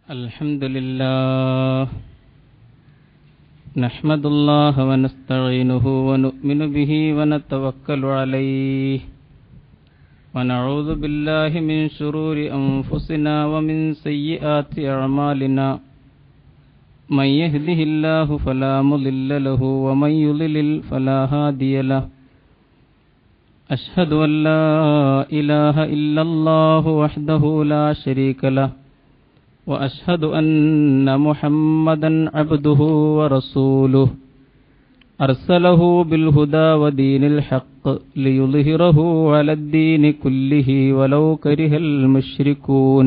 الحمد لله نحمد الله ونستعينه ونؤمن به ونتوكل عليه ونعوذ بالله من شرور أنفسنا ومن سيئات أعمالنا من يهده الله فلا مضل له ومن يضلل فلا هادي له أشهد أن لا إله إلا الله وحده لا شريك له وأشهد أن محمدا عبده ورسوله أرسله بالهدى ودين الحق ليظهره على الدين كله ولو كره المشركون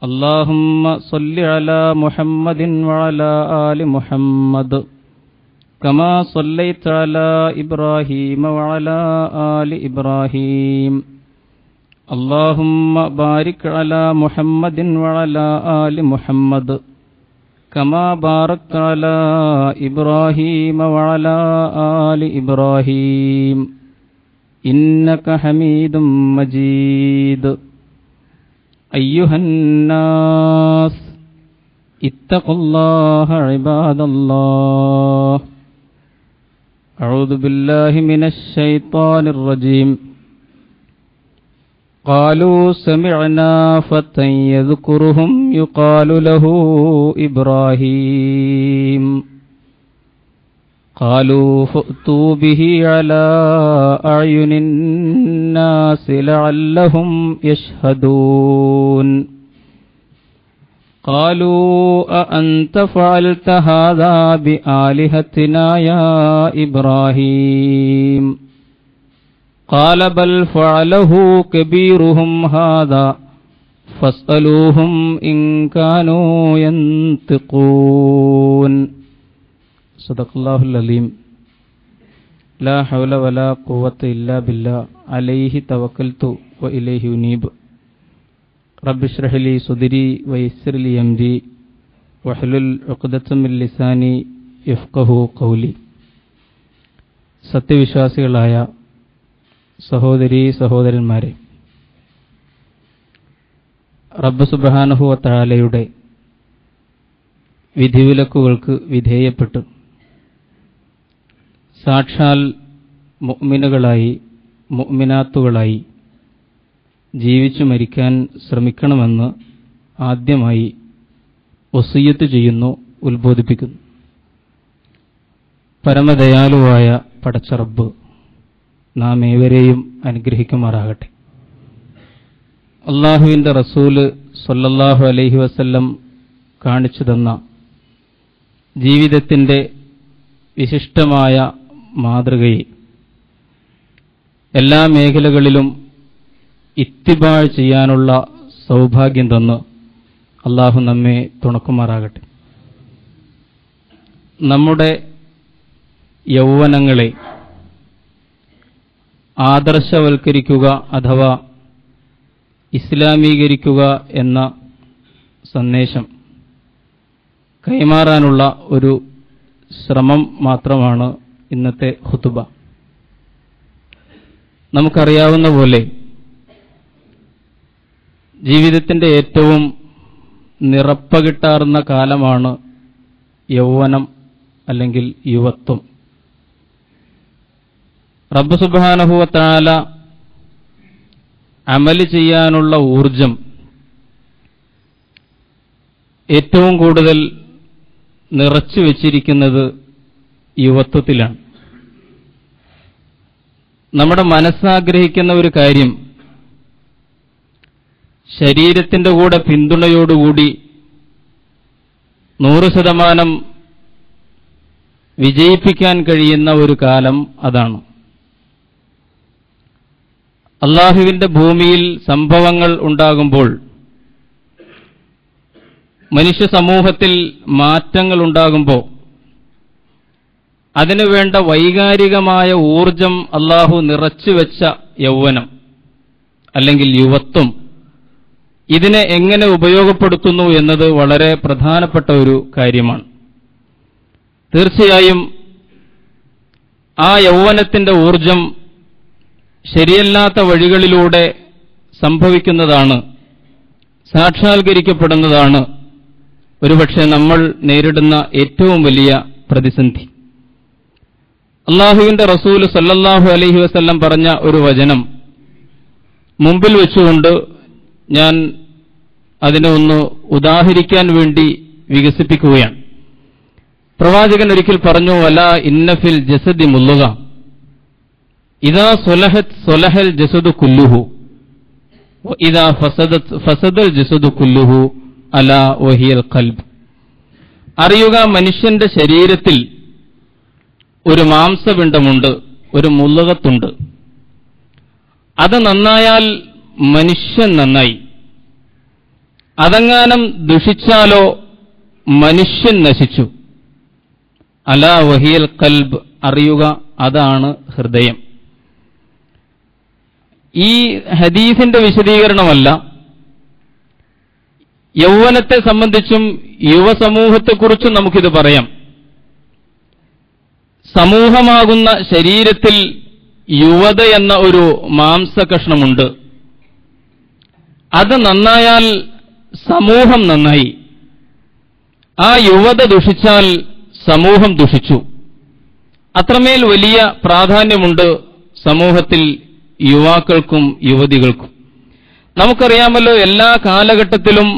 اللهم صل على محمد وعلى آل محمد كما صليت على إبراهيم وعلى آل إبراهيم اللهم بارك على محمد وعلى آل محمد كما باركت على إبراهيم وعلى آل إبراهيم إنك حميد مجيد أيها الناس اتقوا الله عباد الله أعوذ بالله من الشيطان الرجيم قالوا سمعنا فتى يذكرهم يقال له إبراهيم قالوا فأتوا به على أعين الناس لعلهم يشهدون قالوا أأنت فعلت هذا بآلهتنا يا إبراهيم قال بل فعله كبيرهم هذا فاسألوهم إن كانوا ينطقون صدق الله العظيم لا حول ولا قوة إلا بالله عليه توكلت وإليه أنيب رب اشرح لي صدري ويسر لي أمري واحلل عقدة من لساني يفقهوا قولي സത്യവിശ്വാസികളായ സഹോദരീ സഹോദരന്മാരെ, റബ്ബ് സുബ്ഹാനഹു വ തആലയുടെ വിധിവിലക്കുകൾക്ക് വിധേയപ്പെട്ട് സാക്ഷാൽ മുഅ്മിനുകളായി മുഅ്മിനാത്തുകളായി ജീവിച്ചു മരിക്കാൻ ശ്രമിക്കണമെന്ന് ആദ്യമായി വസിയ്യത്ത് ചെയ്യുന്നു, ഉത്ബോധിപ്പിക്കുന്നു. പരമദയാലുവായ പടച്ച റബ്ബ് നാം ഏവരെയും അനുഗ്രഹിക്കുമാറാകട്ടെ. അള്ളാഹുവിൻ്റെ റസൂല് സ്വല്ലല്ലാഹു അലൈഹി വസല്ലം കാണിച്ചു തന്ന ജീവിതത്തിൻ്റെ വിശിഷ്ടമായ മാതൃകയെ എല്ലാ മേഖലകളിലും ഇത്തിബാ ചെയ്യാനുള്ള സൗഭാഗ്യം തന്ന് അള്ളാഹു നമ്മെ തുണക്കുമാറാകട്ടെ. നമ്മുടെ യൗവനങ്ങളെ ആദർശവൽക്കരിക്കുക അഥവാ ഇസ്ലാമീകരിക്കുക എന്ന സന്ദേശം കൈമാറാനുള്ള ഒരു ശ്രമം മാത്രമാണ് ഇന്നത്തെ ഖുതുബ. നമുക്കറിയാവുന്ന പോലെ ജീവിതത്തിൻ്റെ ഏറ്റവും നിറപ്പകിട്ടാർന്ന കാലമാണ് യൗവനം അല്ലെങ്കിൽ യുവത്വം. റബ്ബ് സുബ്ഹാനഹു വ തആല അമല് ചെയ്യാനുള്ള ഊർജം ഏറ്റവും കൂടുതൽ നിറച്ചു വച്ചിരിക്കുന്നത് യുവത്വത്തിലാണ്. നമ്മുടെ മനസ്സാഗ്രഹിക്കുന്ന ഒരു കാര്യം ശരീരത്തിൻ്റെ കൂടെ പിന്തുണയോടുകൂടി 100% വിജയിപ്പിക്കാൻ കഴിയുന്ന ഒരു കാലം അതാണ്. അള്ളാഹുവിൻ്റെ ഭൂമിയിൽ സംഭവങ്ങൾ ഉണ്ടാകുമ്പോൾ, മനുഷ്യ സമൂഹത്തിൽ മാറ്റങ്ങൾ ഉണ്ടാകുമ്പോൾ അതിനുവേണ്ട വൈകാരികമായ ഊർജം അള്ളാഹു നിറച്ചുവെച്ച യൗവനം അല്ലെങ്കിൽ യുവത്വം, ഇതിനെ എങ്ങനെ ഉപയോഗപ്പെടുത്തുന്നു എന്നത് വളരെ പ്രധാനപ്പെട്ട ഒരു കാര്യമാണ്. തീർച്ചയായും ആ യൗവനത്തിൻ്റെ ഊർജം ശരിയല്ലാത്ത വഴികളിലൂടെ സംഭവിക്കുന്നതാണ് സാക്ഷാത്കരിക്കപ്പെടുന്നതാണ് ഒരുപക്ഷെ നമ്മൾ നേരിടുന്ന ഏറ്റവും വലിയ പ്രതിസന്ധി. അല്ലാഹുവിന്റെ റസൂൽ സല്ലല്ലാഹു അലൈഹി വസല്ലം പറഞ്ഞ ഒരു വചനം മുമ്പിൽ വെച്ചുകൊണ്ട് ഞാൻ അതിനെ ഒന്ന് ഉദാഹരിക്കാൻ വേണ്ടി വികസിപ്പിക്കുകയാണ്. പ്രവാചകൻ ഒരിക്കൽ പറഞ്ഞു, അലാ ഇന്ന ഫിൽ ജസദി മുദ്ഗ ഇദാ സ്വലഹത് സ്വലഹൽ ജസദു കുല്ലുഹു വഇദാ ഫസദത് ഫസദൽ ജസദു കുല്ലുഹു അലാ വഹിയൽ ഖൽബ്. അറിയുക, മനുഷ്യന്റെ ശരീരത്തിൽ ഒരു മാംസപിണ്ഡമുണ്ട്, ഒരു മുദ്ഗത്തുണ്ട്. അത് നന്നായാൽ മനുഷ്യൻ നന്നായി. അതെങ്ങാനും ദുഷിച്ചാലോ മനുഷ്യൻ നശിച്ചു. അലാ വഹിയൽ ഖൽബ്, അറിയുക, അതാണ് ഹൃദയം. ഈ ഹദീസിന്റെ വിശദീകരണമല്ല, യൗവനത്തെ സംബന്ധിച്ചും യുവസമൂഹത്തെക്കുറിച്ചും നമുക്കിത് പറയാം. സമൂഹമാകുന്ന ശരീരത്തിൽ യുവത എന്ന ഒരു മാംസകഷ്ണമുണ്ട്. അത് നന്നായാൽ സമൂഹം നന്നായി. ആ യുവത ദുഷിച്ചാൽ സമൂഹം ദുഷിച്ചു. അത്രമേൽ വലിയ പ്രാധാന്യമുണ്ട് സമൂഹത്തിൽ യുവാക്കൾക്കും യുവതികൾക്കും. നമുക്കറിയാമല്ലോ, എല്ലാ കാലഘട്ടത്തിലും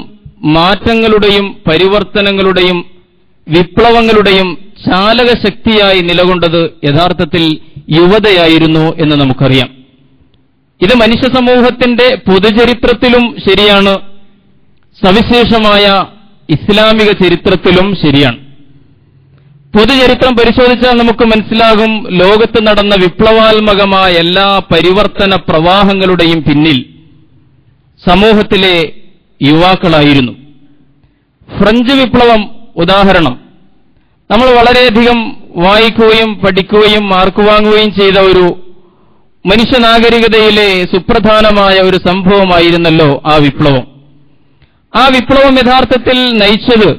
മാറ്റങ്ങളുടെയും പരിവർത്തനങ്ങളുടെയും വിപ്ലവങ്ങളുടെയും ചാലകശക്തിയായി നിലകൊണ്ടത് യഥാർത്ഥത്തിൽ യുവതയായിരുന്നു എന്ന് നമുക്കറിയാം. ഇത് മനുഷ്യ സമൂഹത്തിന്റെ പൊതുചരിത്രത്തിലും ശരിയാണ്, സവിശേഷമായ ഇസ്ലാമിക ചരിത്രത്തിലും ശരിയാണ്. പൊതുചരിത്രം പരിശോധിച്ചാൽ നമുക്ക് മനസ്സിലാകും, ലോകത്ത് നടന്ന വിപ്ലവാത്മകമായ എല്ലാ പരിവർത്തന പ്രവാഹങ്ങളുടെയും പിന്നിൽ സമൂഹത്തിലെ യുവാക്കളായിരുന്നു. ഫ്രഞ്ച് വിപ്ലവം ഉദാഹരണം. നമ്മൾ വളരെയധികം വായിക്കുകയും പഠിക്കുകയും മാർക്ക് വാങ്ങുകയും ചെയ്ത ഒരു മനുഷ്യനാഗരികതയിലെ സുപ്രധാനമായ ഒരു സംഭവമായിരുന്നല്ലോ ആ വിപ്ലവം. ആ വിപ്ലവം യഥാർത്ഥത്തിൽ നയിച്ചത്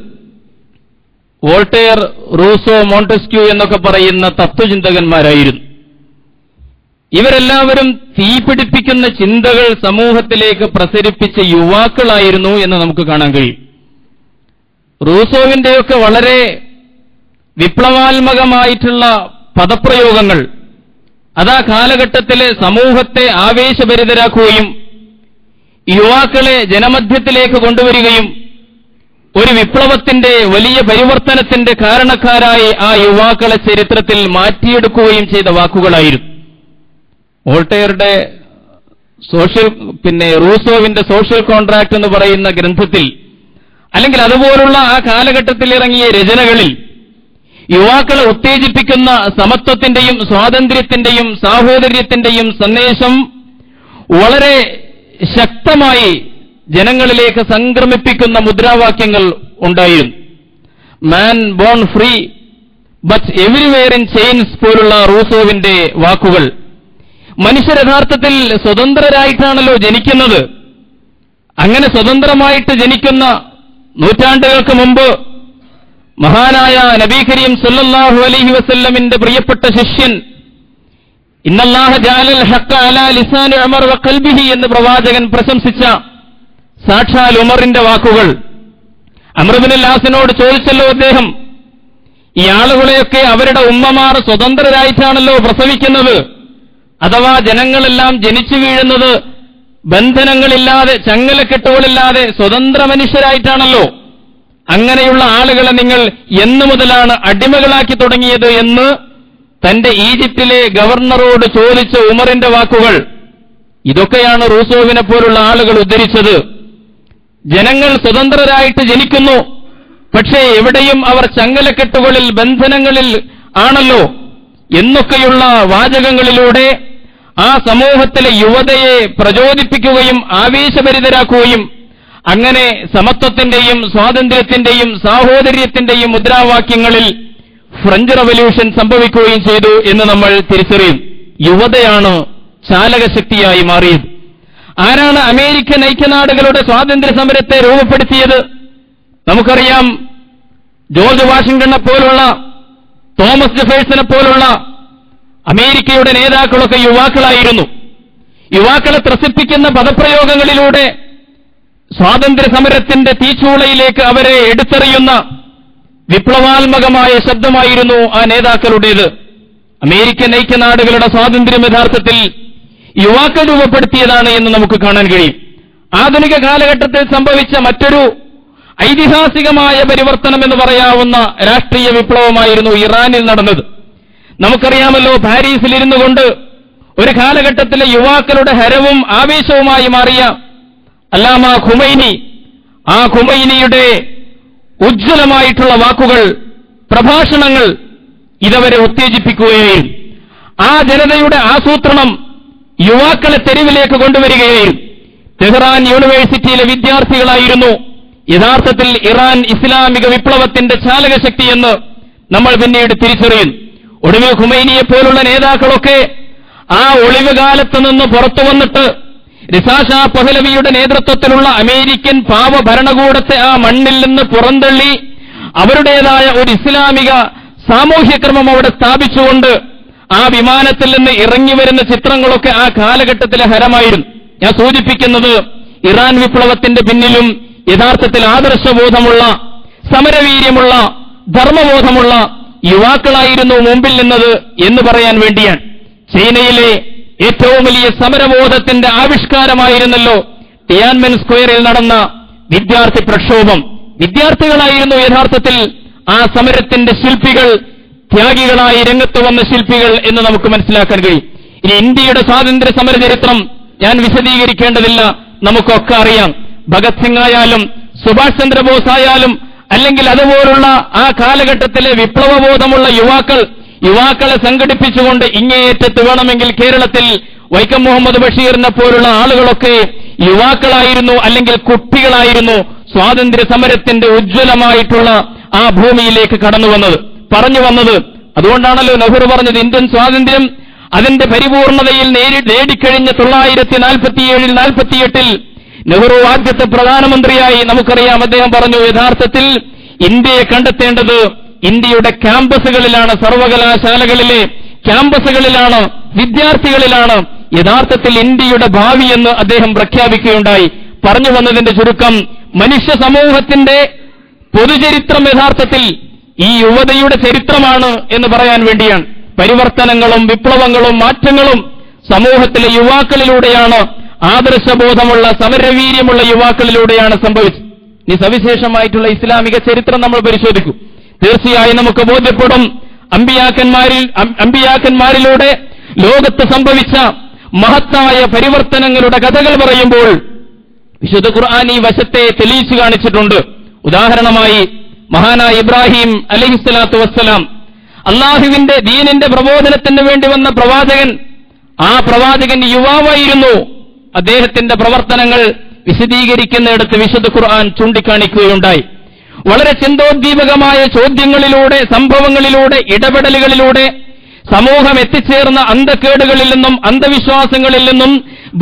വോൾട്ടയർ, റൂസോ, മോണ്ടസ്ക്യൂ എന്നൊക്കെ പറയുന്ന തത്വചിന്തകന്മാരായിരുന്നു. ഇവരെല്ലാവരും തീപിടിപ്പിക്കുന്ന ചിന്തകൾ സമൂഹത്തിലേക്ക് പ്രസരിപ്പിച്ച യുവാക്കളായിരുന്നു എന്ന് നമുക്ക് കാണാൻ കഴിയും. റൂസോവിന്റെയൊക്കെ വളരെ വിപ്ലവാത്മകമായിട്ടുള്ള പദപ്രയോഗങ്ങൾ അതാ കാലഘട്ടത്തിലെ സമൂഹത്തെ ആവേശഭരിതരാക്കുകയും യുവാക്കളെ ജനമധ്യത്തിലേക്ക് കൊണ്ടുവരികയും ഒരു വിപ്ലവത്തിന്റെ വലിയ പരിവർത്തനത്തിന്റെ കാരണക്കാരായി ആ യുവാക്കളെ ചരിത്രത്തിൽ മാറ്റിയെടുക്കുകയും ചെയ്ത വാക്കുകളായിരുന്നു. വോൾട്ടയറുടെ റൂസോവിന്റെ സോഷ്യൽ കോൺട്രാക്ട് എന്ന് പറയുന്ന ഗ്രന്ഥത്തിൽ, അല്ലെങ്കിൽ അതുപോലുള്ള ആ കാലഘട്ടത്തിൽ ഇറങ്ങിയ രചനകളിൽ യുവാക്കളെ ഉത്തേജിപ്പിക്കുന്ന സമത്വത്തിന്റെയും സ്വാതന്ത്ര്യത്തിന്റെയും സാഹോദര്യത്തിന്റെയും സന്ദേശം വളരെ ശക്തമായി ജനങ്ങളിലേക്ക് സംക്രമിപ്പിക്കുന്ന മുദ്രാവാക്യങ്ങൾ ഉണ്ടായിരുന്നു. Man born free but everywhere in chains പോലുള്ള റൂസോവിന്റെ വാക്കുകൾ. മനുഷ്യർ യഥാർത്ഥത്തിൽ സ്വതന്ത്രരായിട്ടാണല്ലോ ജനിക്കുന്നത്. അങ്ങനെ സ്വതന്ത്രമായിട്ട് ജനിക്കുന്ന നൂറ്റാണ്ടുകൾക്ക് മുമ്പ് മഹാനായ നബി കരീം സല്ലല്ലാഹു അലൈഹി വസല്ലമിന്റെ പ്രിയപ്പെട്ട ശിഷ്യൻ ഇന്നല്ലാഹ ജഅലൽ ഹഖ്ക അലാ ലിസാനി ഉമർ വഖൽബിഹി എന്ന് പ്രവാചകൻ പ്രശംസിച്ച സാക്ഷാൽ ഉമറിന്റെ വാക്കുകൾ. അംർ ഇബ്നുൽ ആസിനോട് ചോദിച്ചല്ലോ അദ്ദേഹം, ഈ ആളുകളെയൊക്കെ അവരുടെ ഉമ്മമാർ സ്വതന്ത്രരായിട്ടാണല്ലോ പ്രസവിക്കുന്നത്, അഥവാ ജനങ്ങളെല്ലാം ജനിച്ചു വീഴുന്നത് ബന്ധനങ്ങളില്ലാതെ ചങ്ങലക്കെട്ടുകളില്ലാതെ സ്വതന്ത്ര മനുഷ്യരായിട്ടാണല്ലോ. അങ്ങനെയുള്ള ആളുകളെ നിങ്ങൾ എന്നു മുതലാണ് അടിമകളാക്കി തുടങ്ങിയത് എന്ന് തന്റെ ഈജിപ്തിലെ ഗവർണറോട് ചോദിച്ച ഉമറിന്റെ വാക്കുകൾ. ഇതൊക്കെയാണ് റൂസോവിനെ പോലുള്ള ആളുകൾ ഉദ്ധരിച്ചത്. ജനങ്ങൾ സ്വതന്ത്രരായിട്ട് ജനിക്കുന്നു, പക്ഷേ എവിടെയും അവർ ചങ്ങലക്കെട്ടുകളിൽ ബന്ധനങ്ങളിൽ ആണല്ലോ എന്നൊക്കെയുള്ള വാചകങ്ങളിലൂടെ ആ സമൂഹത്തിലെ യുവതയെ പ്രചോദിപ്പിക്കുകയും ആവേശഭരിതരാക്കുകയും അങ്ങനെ സമത്വത്തിന്റെയും സ്വാതന്ത്ര്യത്തിന്റെയും സാഹോദര്യത്തിന്റെയും മുദ്രാവാക്യങ്ങളിൽ ഫ്രഞ്ച് റവല്യൂഷൻ സംഭവിക്കുകയും ചെയ്തു എന്ന് നമ്മൾ തിരിച്ചറിയും. യുവതയാണ് ചാലകശക്തിയായി മാറിയത്. ആരാണ് അമേരിക്കൻ ഐക്യനാടുകളുടെ സ്വാതന്ത്ര്യ സമരത്തെ രൂപപ്പെടുത്തിയത്? നമുക്കറിയാം, ജോർജ് വാഷിംഗ്ടനെ പോലുള്ള, തോമസ് ജെഫേഴ്സനെ പോലുള്ള അമേരിക്കയുടെ നേതാക്കളൊക്കെ യുവാക്കളായിരുന്നു. യുവാക്കളെ ത്രസിപ്പിക്കുന്ന പദപ്രയോഗങ്ങളിലൂടെ സ്വാതന്ത്ര്യ സമരത്തിന്റെ തീച്ചൂളയിലേക്ക് അവരെ എടുത്തെറിയുന്ന വിപ്ലവാത്മകമായ ശബ്ദമായിരുന്നു ആ നേതാക്കളുടേത്. അമേരിക്കൻ ഐക്യനാടുകളുടെ സ്വാതന്ത്ര്യം യഥാർത്ഥത്തിൽ യുവാക്കൾ രൂപപ്പെടുത്തിയതാണ് എന്ന് നമുക്ക് കാണാൻ കഴിയും. ആധുനിക കാലഘട്ടത്തിൽ സംഭവിച്ച മറ്റൊരു ഐതിഹാസികമായ പരിവർത്തനം എന്ന് പറയാവുന്ന രാഷ്ട്രീയ വിപ്ലവമായിരുന്നു ഇറാനിൽ നടന്നത്. നമുക്കറിയാമല്ലോ, പാരീസിൽ ഇരുന്നു കൊണ്ട് ഒരു കാലഘട്ടത്തിലെ യുവാക്കളുടെ ഹരവും ആവേശവുമായി മാറിയ അല്ലാമ ഖുമൈനി, ആ ഖുമൈനിയുടെ ഉജ്ജ്വലമായിട്ടുള്ള വാക്കുകൾ, പ്രഭാഷണങ്ങൾ ഇതവരെ ഉത്തേജിപ്പിക്കുകയും ആ ജനതയുടെ ആസൂത്രണം യുവാക്കളെ തെരുവിലേക്ക് കൊണ്ടുവരികയും ടെഹ്റാൻ യൂണിവേഴ്സിറ്റിയിലെ വിദ്യാർത്ഥികളായിരുന്നു യഥാർത്ഥത്തിൽ ഇറാൻ ഇസ്ലാമിക വിപ്ലവത്തിന്റെ ചാലകശക്തിയെന്ന് നമ്മൾ പിന്നീട് തിരിച്ചറിയുന്നു. ഒടുവിൽ ഖുമൈനിയെ പോലുള്ള നേതാക്കളൊക്കെ ആ ഒളിവുകാലത്ത് നിന്ന് പുറത്തു വന്നിട്ട് റിസാ ഷാ പഹ്ലവിയുടെ നേതൃത്വത്തിലുള്ള അമേരിക്കൻ പാവ ഭരണകൂടത്തെ ആ മണ്ണിൽ നിന്ന് പുറന്തള്ളി അവരുടേതായ ഒരു ഇസ്ലാമിക സാമൂഹ്യക്രമം അവിടെ സ്ഥാപിച്ചുകൊണ്ട് ആ വിമാനത്തിൽ നിന്ന് ഇറങ്ങി വരുന്ന ചിത്രങ്ങളൊക്കെ ആ കാലഘട്ടത്തിലെ ഹരമായിരുന്നു. ഞാൻ സൂചിപ്പിക്കുന്നത്, ഇറാൻ വിപ്ലവത്തിന്റെ പിന്നിലും യഥാർത്ഥത്തിൽ ആദർശബോധമുള്ള, സമരവീര്യമുള്ള, ധർമ്മബോധമുള്ള യുവാക്കളായിരുന്നു മുമ്പിൽ നിന്നത് എന്ന് പറയാൻ വേണ്ടിയാണ്. ചൈനയിലെ ഏറ്റവും വലിയ സമരബോധത്തിന്റെ ആവിഷ്കാരമായിരുന്നല്ലോ ടിയാൻമെൻ സ്ക്വയറിൽ നടന്ന വിദ്യാർത്ഥി പ്രക്ഷോഭം. വിദ്യാർത്ഥികളായിരുന്നു യഥാർത്ഥത്തിൽ ആ സമരത്തിന്റെ ശില്പികൾ, ത്യാഗികളായി രംഗത്ത് വന്ന ശില്പികൾ എന്ന് നമുക്ക് മനസ്സിലാക്കാൻ കഴിയും. ഇനി ഇന്ത്യയുടെ സ്വാതന്ത്ര്യ സമര ചരിത്രം ഞാൻ വിശദീകരിക്കേണ്ടതില്ല, നമുക്കൊക്കെ അറിയാം. ഭഗത് സിംഗ് ആയാലും സുഭാഷ് ചന്ദ്രബോസ് ആയാലും അല്ലെങ്കിൽ അതുപോലുള്ള ആ കാലഘട്ടത്തിലെ വിപ്ലവബോധമുള്ള യുവാക്കളെ സംഘടിപ്പിച്ചുകൊണ്ട് ഇങ്ങേയറ്റത്ത് വേണമെങ്കിൽ കേരളത്തിൽ വൈക്കം മുഹമ്മദ് ബഷീറിനെ പോലുള്ള ആളുകളൊക്കെ യുവാക്കളായിരുന്നു, അല്ലെങ്കിൽ കുട്ടികളായിരുന്നു സ്വാതന്ത്ര്യ സമരത്തിന്റെ ഉജ്ജ്വലമായിട്ടുള്ള ആ ഭൂമിയിലേക്ക് കടന്നു വന്നത്. അതുകൊണ്ടാണല്ലോ നെഹ്റു പറഞ്ഞത്, ഇന്ത്യൻ സ്വാതന്ത്ര്യം അതിന്റെ പരിപൂർണതയിൽ നേടിക്കഴിഞ്ഞ 1947-48 നെഹ്റു ആദ്യത്തെ പ്രധാനമന്ത്രിയായി നമുക്കറിയാം. അദ്ദേഹം പറഞ്ഞു, യഥാർത്ഥത്തിൽ ഇന്ത്യയെ കണ്ടെത്തേണ്ടത് ഇന്ത്യയുടെ ക്യാമ്പസുകളിലാണ്, സർവകലാശാലകളിലെ ക്യാമ്പസുകളിലാണ്, വിദ്യാർത്ഥികളിലാണ് യഥാർത്ഥത്തിൽ ഇന്ത്യയുടെ ഭാവിയെന്ന് അദ്ദേഹം പ്രഖ്യാപിക്കുകയുണ്ടായി. പറഞ്ഞു വന്നതിന്റെ ചുരുക്കം, മനുഷ്യ സമൂഹത്തിന്റെ പൊതുചരിത്രം യഥാർത്ഥത്തിൽ ഈ യുവതയുടെ ചരിത്രമാണ് എന്ന് പറയാൻ വേണ്ടിയാണ്. പരിവർത്തനങ്ങളും വിപ്ലവങ്ങളും മാറ്റങ്ങളും സമൂഹത്തിലെ യുവാക്കളിലൂടെയാണ്, ആദർശബോധമുള്ള, സമരവീര്യമുള്ള യുവാക്കളിലൂടെയാണ് സംഭവിച്ചത്. ഈ സവിശേഷമായിട്ടുള്ള ഇസ്ലാമിക ചരിത്രം നമ്മൾ പരിശോധിക്കും, തീർച്ചയായും നമുക്ക് ബോധ്യപ്പെടും. അമ്പിയാക്കന്മാരിലൂടെ ലോകത്ത് സംഭവിച്ച മഹത്തായ പരിവർത്തനങ്ങളുടെ കഥകൾ പറയുമ്പോൾ വിശുദ്ധ ഖുർആൻ ഈ വശത്തെ തെളിയിച്ചു കാണിച്ചിട്ടുണ്ട്. ഉദാഹരണമായി മഹാനായ ഇബ്രാഹിം അലൈഹിസ്സലാത്തു വസ്സലാം, അള്ളാഹുവിന്റെ ദീനിന്റെ പ്രബോധനത്തിന് വേണ്ടി വന്ന പ്രവാചകൻ, ആ പ്രവാചകൻ യുവാവായിരുന്നു. അദ്ദേഹത്തിന്റെ പ്രവർത്തനങ്ങൾ വിശദീകരിക്കുന്നിടത്ത് വിശുദ്ധ ഖുർആൻ ചൂണ്ടിക്കാണിക്കുകയുണ്ടായി. വളരെ ചിന്തോദ്ദീപകമായ ചോദ്യങ്ങളിലൂടെ, സംഭവങ്ങളിലൂടെ, ഇടപെടലുകളിലൂടെ സമൂഹം എത്തിച്ചേർന്ന അന്ധക്കേടുകളിൽ നിന്നും, അന്ധവിശ്വാസങ്ങളിൽ നിന്നും,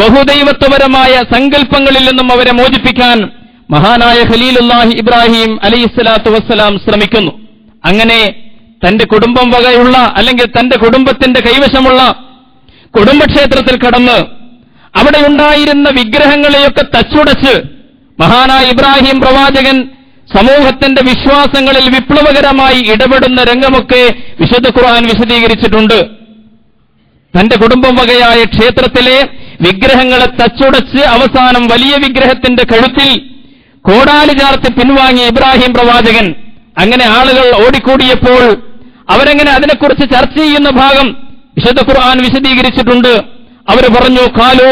ബഹുദൈവത്വപരമായ സങ്കല്പങ്ങളിൽ നിന്നും അവരെ മോചിപ്പിക്കാൻ മഹാനായ ഖലീലുല്ലാഹി ഇബ്രാഹിം അലൈഹിസ്സലാത്തു വസ്സലാം ശ്രമിക്കുന്നു. അങ്ങനെ തന്റെ കുടുംബം വകയുള്ള, അല്ലെങ്കിൽ തന്റെ കുടുംബത്തിന്റെ കൈവശമുള്ള കുടുംബക്ഷേത്രത്തിൽ കടന്ന് അവിടെ ഉണ്ടായിരുന്ന വിഗ്രഹങ്ങളെയൊക്കെ തച്ചുടച്ച് മഹാനായ ഇബ്രാഹിം പ്രവാചകൻ സമൂഹത്തിന്റെ വിശ്വാസങ്ങളിൽ വിപ്ലവകരമായി ഇടപെടുന്ന രംഗമൊക്കെ വിശുദ്ധ ഖുർആൻ വിശദീകരിച്ചിട്ടുണ്ട്. തന്റെ കുടുംബം വകയായ ക്ഷേത്രത്തിലെ വിഗ്രഹങ്ങളെ തച്ചുടച്ച് അവസാനം വലിയ വിഗ്രഹത്തിന്റെ കഴുത്തിൽ കോടാലി ചാർത്തി പിൻവാങ്ങി ഇബ്രാഹിം പ്രവാചകൻ. അങ്ങനെ ആളുകൾ ഓടിക്കൂടിയപ്പോൾ അവരെങ്ങനെ അതിനെക്കുറിച്ച് ചർച്ച ചെയ്യുന്ന ഭാഗം വിശുദ്ധ ഖുർആൻ വിശദീകരിച്ചിട്ടുണ്ട്. അവർ പറഞ്ഞു, ഖാലു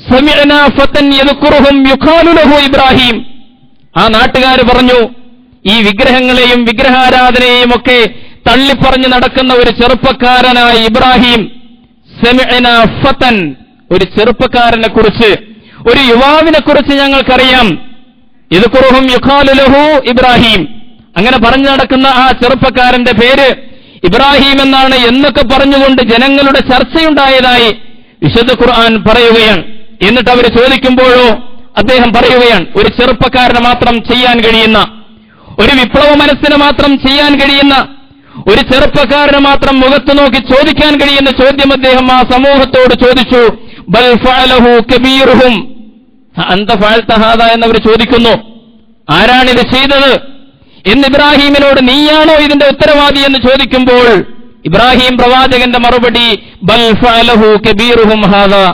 സമിഅനാ ഫതൻ യദ്കുറുഹും യുഖാലു ലഹു ഇബ്രാഹിം. ആ നാട്ടുകാർ പറഞ്ഞു, ഈ വിഗ്രഹങ്ങളെയും വിഗ്രഹാരാധനയെയും ഒക്കെ തള്ളിപ്പറഞ്ഞു നടക്കുന്ന ഒരു ചെറുപ്പക്കാരനായ ഇബ്രാഹിം, സമിഅനാ ഫതൻ, ഒരു ചെറുപ്പക്കാരനെ കുറിച്ച്, ഒരു യുവാവിനെ കുറിച്ച് ഞങ്ങൾക്കറിയാം. യദ്കുറുഹും യുഖാലു ലഹു ഇബ്രാഹിം. അങ്ങനെ പറഞ്ഞു നടക്കുന്ന ആ ചെറുപ്പക്കാരന്റെ പേര് ഇബ്രാഹിം എന്നാണ് എന്നൊക്കെ പറഞ്ഞുകൊണ്ട് ജനങ്ങളുടെ ചർച്ചയുണ്ടായതായി വിശുദ്ധ ഖുർആൻ പറയുകയാണ്. എന്നിട്ട് അവർ ചോദിക്കുമ്പോഴോ അദ്ദേഹം പറയുകയാണ്, ഒരു ചെറുപ്പക്കാരന് മാത്രം ചെയ്യാൻ കഴിയുന്ന, ഒരു വിപ്ലവ മനസ്സിന് മാത്രം ചെയ്യാൻ കഴിയുന്ന, ഒരു ചെറുപ്പക്കാരന് മാത്രം മുഖത്ത് നോക്കി ചോദിക്കാൻ കഴിയുന്ന ചോദ്യം അദ്ദേഹം ആ സമൂഹത്തോട് ചോദിച്ചു. ബൽ ഫഅലഹു കബീറുഹും അന്ത ഫഅൽത ഹാദാ എന്നവർ ചോദിക്കുന്നു. ആരാണിത് ചെയ്തത് എന്ന് ഇബ്രാഹിമിനോട്, നീയാണോ ഇതിന്റെ ഉത്തരവാദി എന്ന് ചോദിക്കുമ്പോൾ ഇബ്രാഹിം പ്രവാചകന്റെ മറുപടി ബൽ ഫഅലഹു കബീറുഹും ഹാദാ,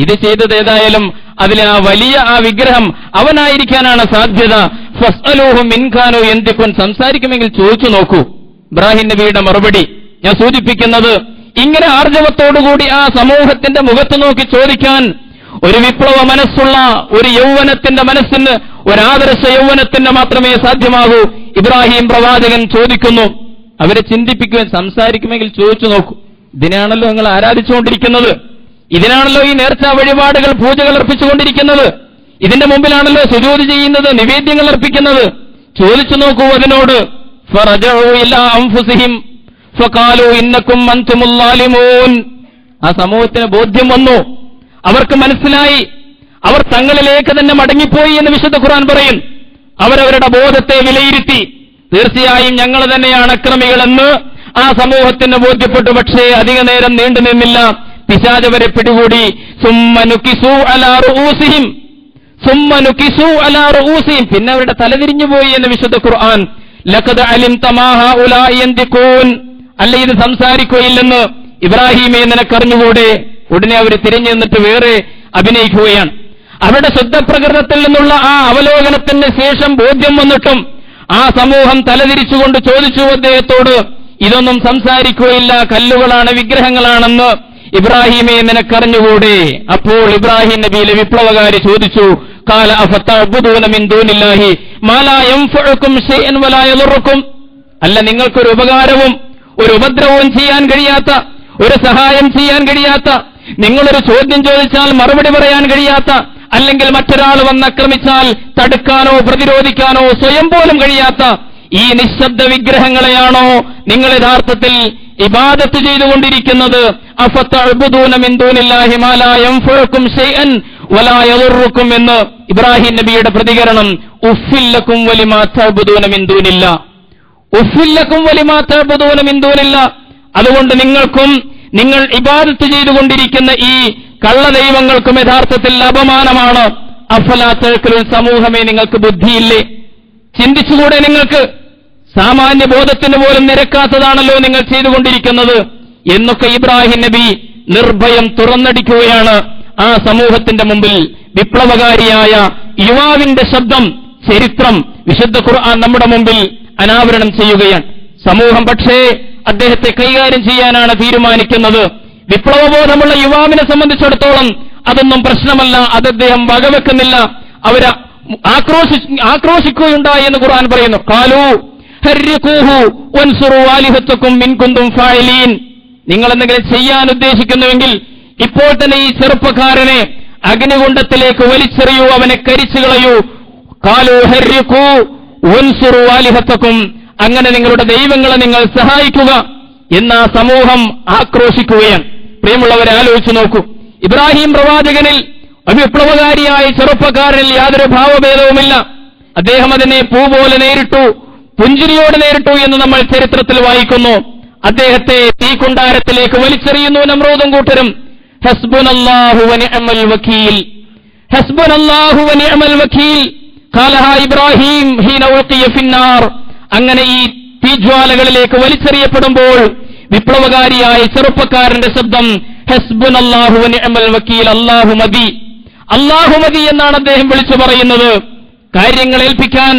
ഇത് ചെയ്തത് ഏതായാലും അതിലെ ആ വലിയ ആ വിഗ്രഹം അവനായിരിക്കാനാണ് സാധ്യത. ഫസ്അലൂഹും ഇൻ കാനൂ യന്തിഖൂൻ, സംസാരിക്കുമെങ്കിൽ ചോദിച്ചു നോക്കൂ. ഇബ്രാഹിം നബിയുടെ മറുപടി ഞാൻ സൂചിപ്പിക്കുന്നത്, ഇങ്ങനെ ആർജവത്തോടുകൂടി ആ സമൂഹത്തിന്റെ മുഖത്ത് നോക്കി ചോദിക്കാൻ ഒരു വിപ്ലവ മനസ്സുള്ള ഒരു യൗവനത്തിന്റെ മനസ്സിന്, ഒരാദർശ യൗവനത്തിന് മാത്രമേ സാധ്യമാകൂ. ഇബ്രാഹിം പ്രവാചകൻ ചോദിക്കുന്നു. അവരെ ചിന്തിപ്പിക്കുവാൻ, സംസാരിക്കുമെങ്കിൽ ചോദിച്ചു നോക്കൂ. ഇതിനാണല്ലോ നിങ്ങൾ ആരാധിച്ചുകൊണ്ടിരിക്കുന്നത്, ഇതിനാണല്ലോ ഈ നേർച്ചാ വഴിപാടുകൾ പൂജകൾ അർപ്പിച്ചുകൊണ്ടിരിക്കുന്നത്, ഇതിന്റെ മുമ്പിലാണല്ലോ സുജൂദ് ചെയ്യുന്നത്, നിവേദ്യങ്ങൾ അർപ്പിക്കുന്നത്. ചോദിച്ചു നോക്കൂ അതിനോട്. ഫറജഉ ഇലാ അൻഫുസിഹിം ഫഖാലൂ ഇന്നകും അൻതുമുൽ ളാലിമൂൻ. ആ സമൂഹത്തിന് ബോധ്യം വന്നു, അവർക്ക് മനസ്സിലായി, അവർ തങ്ങളിലേക്ക് തന്നെ മടങ്ങിപ്പോയി എന്ന് വിശുദ്ധ ഖുർആൻ പറയും. അവരവരുടെ ബോധത്തെ വിലയിരുത്തി, തീർച്ചയായും ഞങ്ങൾ തന്നെയാണ് അക്രമികളെന്ന് ആ സമൂഹത്തിന് ബോധ്യപ്പെട്ടു. പക്ഷേ അധിക നേരം നീണ്ടു നിന്നില്ല, പിശാച് അവരെ പിടികൂടി. സുമ്മ നുകിസൂ അലാ റൂസിഹിം, പിന്നെ അവരുടെ തലതിരിഞ്ഞുപോയി എന്ന് വിശുദ്ധ ഖുർആൻ. ലഖദ് അലിംത മാ ഹൗലാഇ യന്തിഖൂൻ, അല്ല ഇത് സംസാരിക്കുകയില്ലെന്ന് ഇബ്രാഹിമേ നിനക്കറിഞ്ഞുകൂടെ. ഉടനെ അവർ തിരിഞ്ഞു നിന്നിട്ട് വേറെ അഭിനയിക്കുകയാണ്. അവരുടെ ശുദ്ധപ്രകൃതത്തിൽ നിന്നുള്ള ആ അവലോകനത്തിന് ശേഷം ബോധ്യം വന്നിട്ടും ആ സമൂഹം തലതിരിച്ചുകൊണ്ട് ചോദിച്ചു അദ്ദേഹത്തോട്, ഇതൊന്നും സംസാരിക്കുകയില്ല, കല്ലുകളാണ്, വിഗ്രഹങ്ങളാണെന്ന് ഇബ്രാഹിമേ നിനക്കറിഞ്ഞുകൂടെ. അപ്പോൾ ഇബ്രാഹിം നബിയിലെ വിപ്ലവകാരി ചോദിച്ചു, ഖാല അഫതഅബ്ദൂന മിൻ ദൂനില്ലാഹി മാ ലാ യൻഫഉകും ശൈഅൻ വലാ യദുറുക്കും, അല്ല നിങ്ങൾക്കൊരു ഉപകാരവും ഒരു ഉപദ്രവവും ചെയ്യാൻ കഴിയാത്ത, ഒരു സഹായം ചെയ്യാൻ കഴിയാത്ത, നിങ്ങളൊരു ചോദ്യം ചോദിച്ചാൽ മറുപടി പറയാൻ കഴിയാത്ത, അല്ലെങ്കിൽ മറ്റൊരാൾ വന്ന് ആക്രമിച്ചാൽ തടുക്കാനോ പ്രതിരോധിക്കാനോ സ്വയം പോലും കഴിയാത്ത ഈ നിശബ്ദ വിഗ്രഹങ്ങളെയാണോ നിങ്ങൾ യഥാർത്ഥത്തിൽ ഇബാദത്ത് ചെയ്തുകൊണ്ടിരിക്കുന്നത്? അഫതഅബ്ദൂന മിൻ ദൂനില്ലാഹി മാ ലാ യൻഫഉകും ശൈഅൻ വലാ യദുറുക്കും എന്ന് ഇബ്രാഹിം നബിയുടെ പ്രതികരണം. ഉഫ്ഫില്ലക്കും വലിമാ തഅബ്ദൂന മിൻ ദൂനില്ലാഹ്, ഉഫ്ഫില്ലക്കും വലിമാ തഅബ്ദൂന മിൻ ദൂനില്ലാഹ്. അതുകൊണ്ട് നിങ്ങൾക്കും നിങ്ങൾ ഇബാദത്ത് ചെയ്തുകൊണ്ടിരിക്കുന്ന ഈ കള്ളദൈവങ്ങൾക്കും യഥാർത്ഥത്തിൽ അപമാനമാണ്. അഫലാ തഅഖിലൂൻ, സമൂഹമേ നിങ്ങൾക്ക് ബുദ്ധിയില്ലേ? ചിന്തിച്ചുകൂടെ? നിങ്ങൾക്ക് സാമാന്യ ബോധത്തിന് പോലും നിരക്കാത്തതാണല്ലോ നിങ്ങൾ ചെയ്തുകൊണ്ടിരിക്കുന്നത് എന്നൊക്കെ ഇബ്രാഹിം നബി നിർഭയം തുറന്നടിക്കുകയാണ് ആ സമൂഹത്തിന്റെ മുമ്പിൽ. വിപ്ലവകാരിയായ യുവാവിന്റെ ശബ്ദം, ചരിത്രം വിശുദ്ധ ഖുർആൻ നമ്മുടെ മുമ്പിൽ അനാവരണം ചെയ്യുകയാണ്. സമൂഹം പക്ഷേ അദ്ദേഹത്തെ കൈകാര്യം ചെയ്യാനാണ് തീരുമാനിക്കുന്നത്. വിപ്ലവബോധമുള്ള യുവാവിനെ സംബന്ധിച്ചിടത്തോളം അതൊന്നും പ്രശ്നമല്ല, അത് അദ്ദേഹം വകവെക്കുന്നില്ല. അവര് ആക്രോശിക്കുകയുണ്ടായി എന്ന് ഖുർആൻ പറയുന്നു. ഖാലൂ ഹർരിഖൂഹു വൻസുറു ആലിഹത്തക്കും ഇൻ കുന്തും ഫാഇലീൻ, നിങ്ങൾ എന്തെങ്കിലും ചെയ്യാൻ ഉദ്ദേശിക്കുന്നുവെങ്കിൽ ഇപ്പോൾ തന്നെ ഈ ചെറുപ്പക്കാരനെ അഗ്നികുണ്ഡത്തിലേക്ക് വലിച്ചെറിയൂ, അവനെ കരിച്ചു കളയൂ. ഖാലൂ ഹർരിഖൂ വൻസുറു ആലിഹത്തക്കും, അങ്ങനെ നിങ്ങളുടെ ദൈവങ്ങളെ നിങ്ങൾ സഹായിക്കുക എന്ന സമൂഹം ആക്രോശിക്കുകയാണ്. പ്രിയമുള്ളവരെ, ആലോചിച്ചു നോക്കൂ. ഇബ്രാഹിം പ്രവാചകനിൽ വിപ്ലവകാരിയായ ചെറുപ്പക്കാരനിൽ യാതൊരു ഭാവഭേദവുമില്ല. അദ്ദേഹം അതിനെ പൂ പോലെ നേരിട്ടു, പുഞ്ചിരിയോട് നേരിട്ടു എന്ന് നമ്മൾ ചരിത്രത്തിൽ വായിക്കുന്നു. അദ്ദേഹത്തെ തീക്കുണ്ടാരത്തിലേക്ക് വലിച്ചെറിയുന്നു നമ്രൂദും കൂട്ടരും. ഹസ്ബുനല്ലാഹു വനിഅമൽ വകീൽ, ഹസ്ബുനല്ലാഹു വനിഅമൽ വകീൽ ഖാലഹ ഇബ്രാഹിം ഹീന ഉഖിയ ഫിന്നാർ. അങ്ങനെ ഈ തീജ്വാലകളിലേക്ക് വലിച്ചെറിയപ്പെടുമ്പോൾ വിപ്ലവകാരിയായ ചെറുപ്പക്കാരന്റെ ശബ്ദം ഹസ്ബുനല്ലാഹു വനിഅമൽ വകീൽ, അല്ലാഹു മതി, അല്ലാഹു മതി എന്നാണ് അദ്ദേഹം വിളിച്ചു പറയുന്നത്. കാര്യങ്ങൾ ഏൽപ്പിക്കാൻ,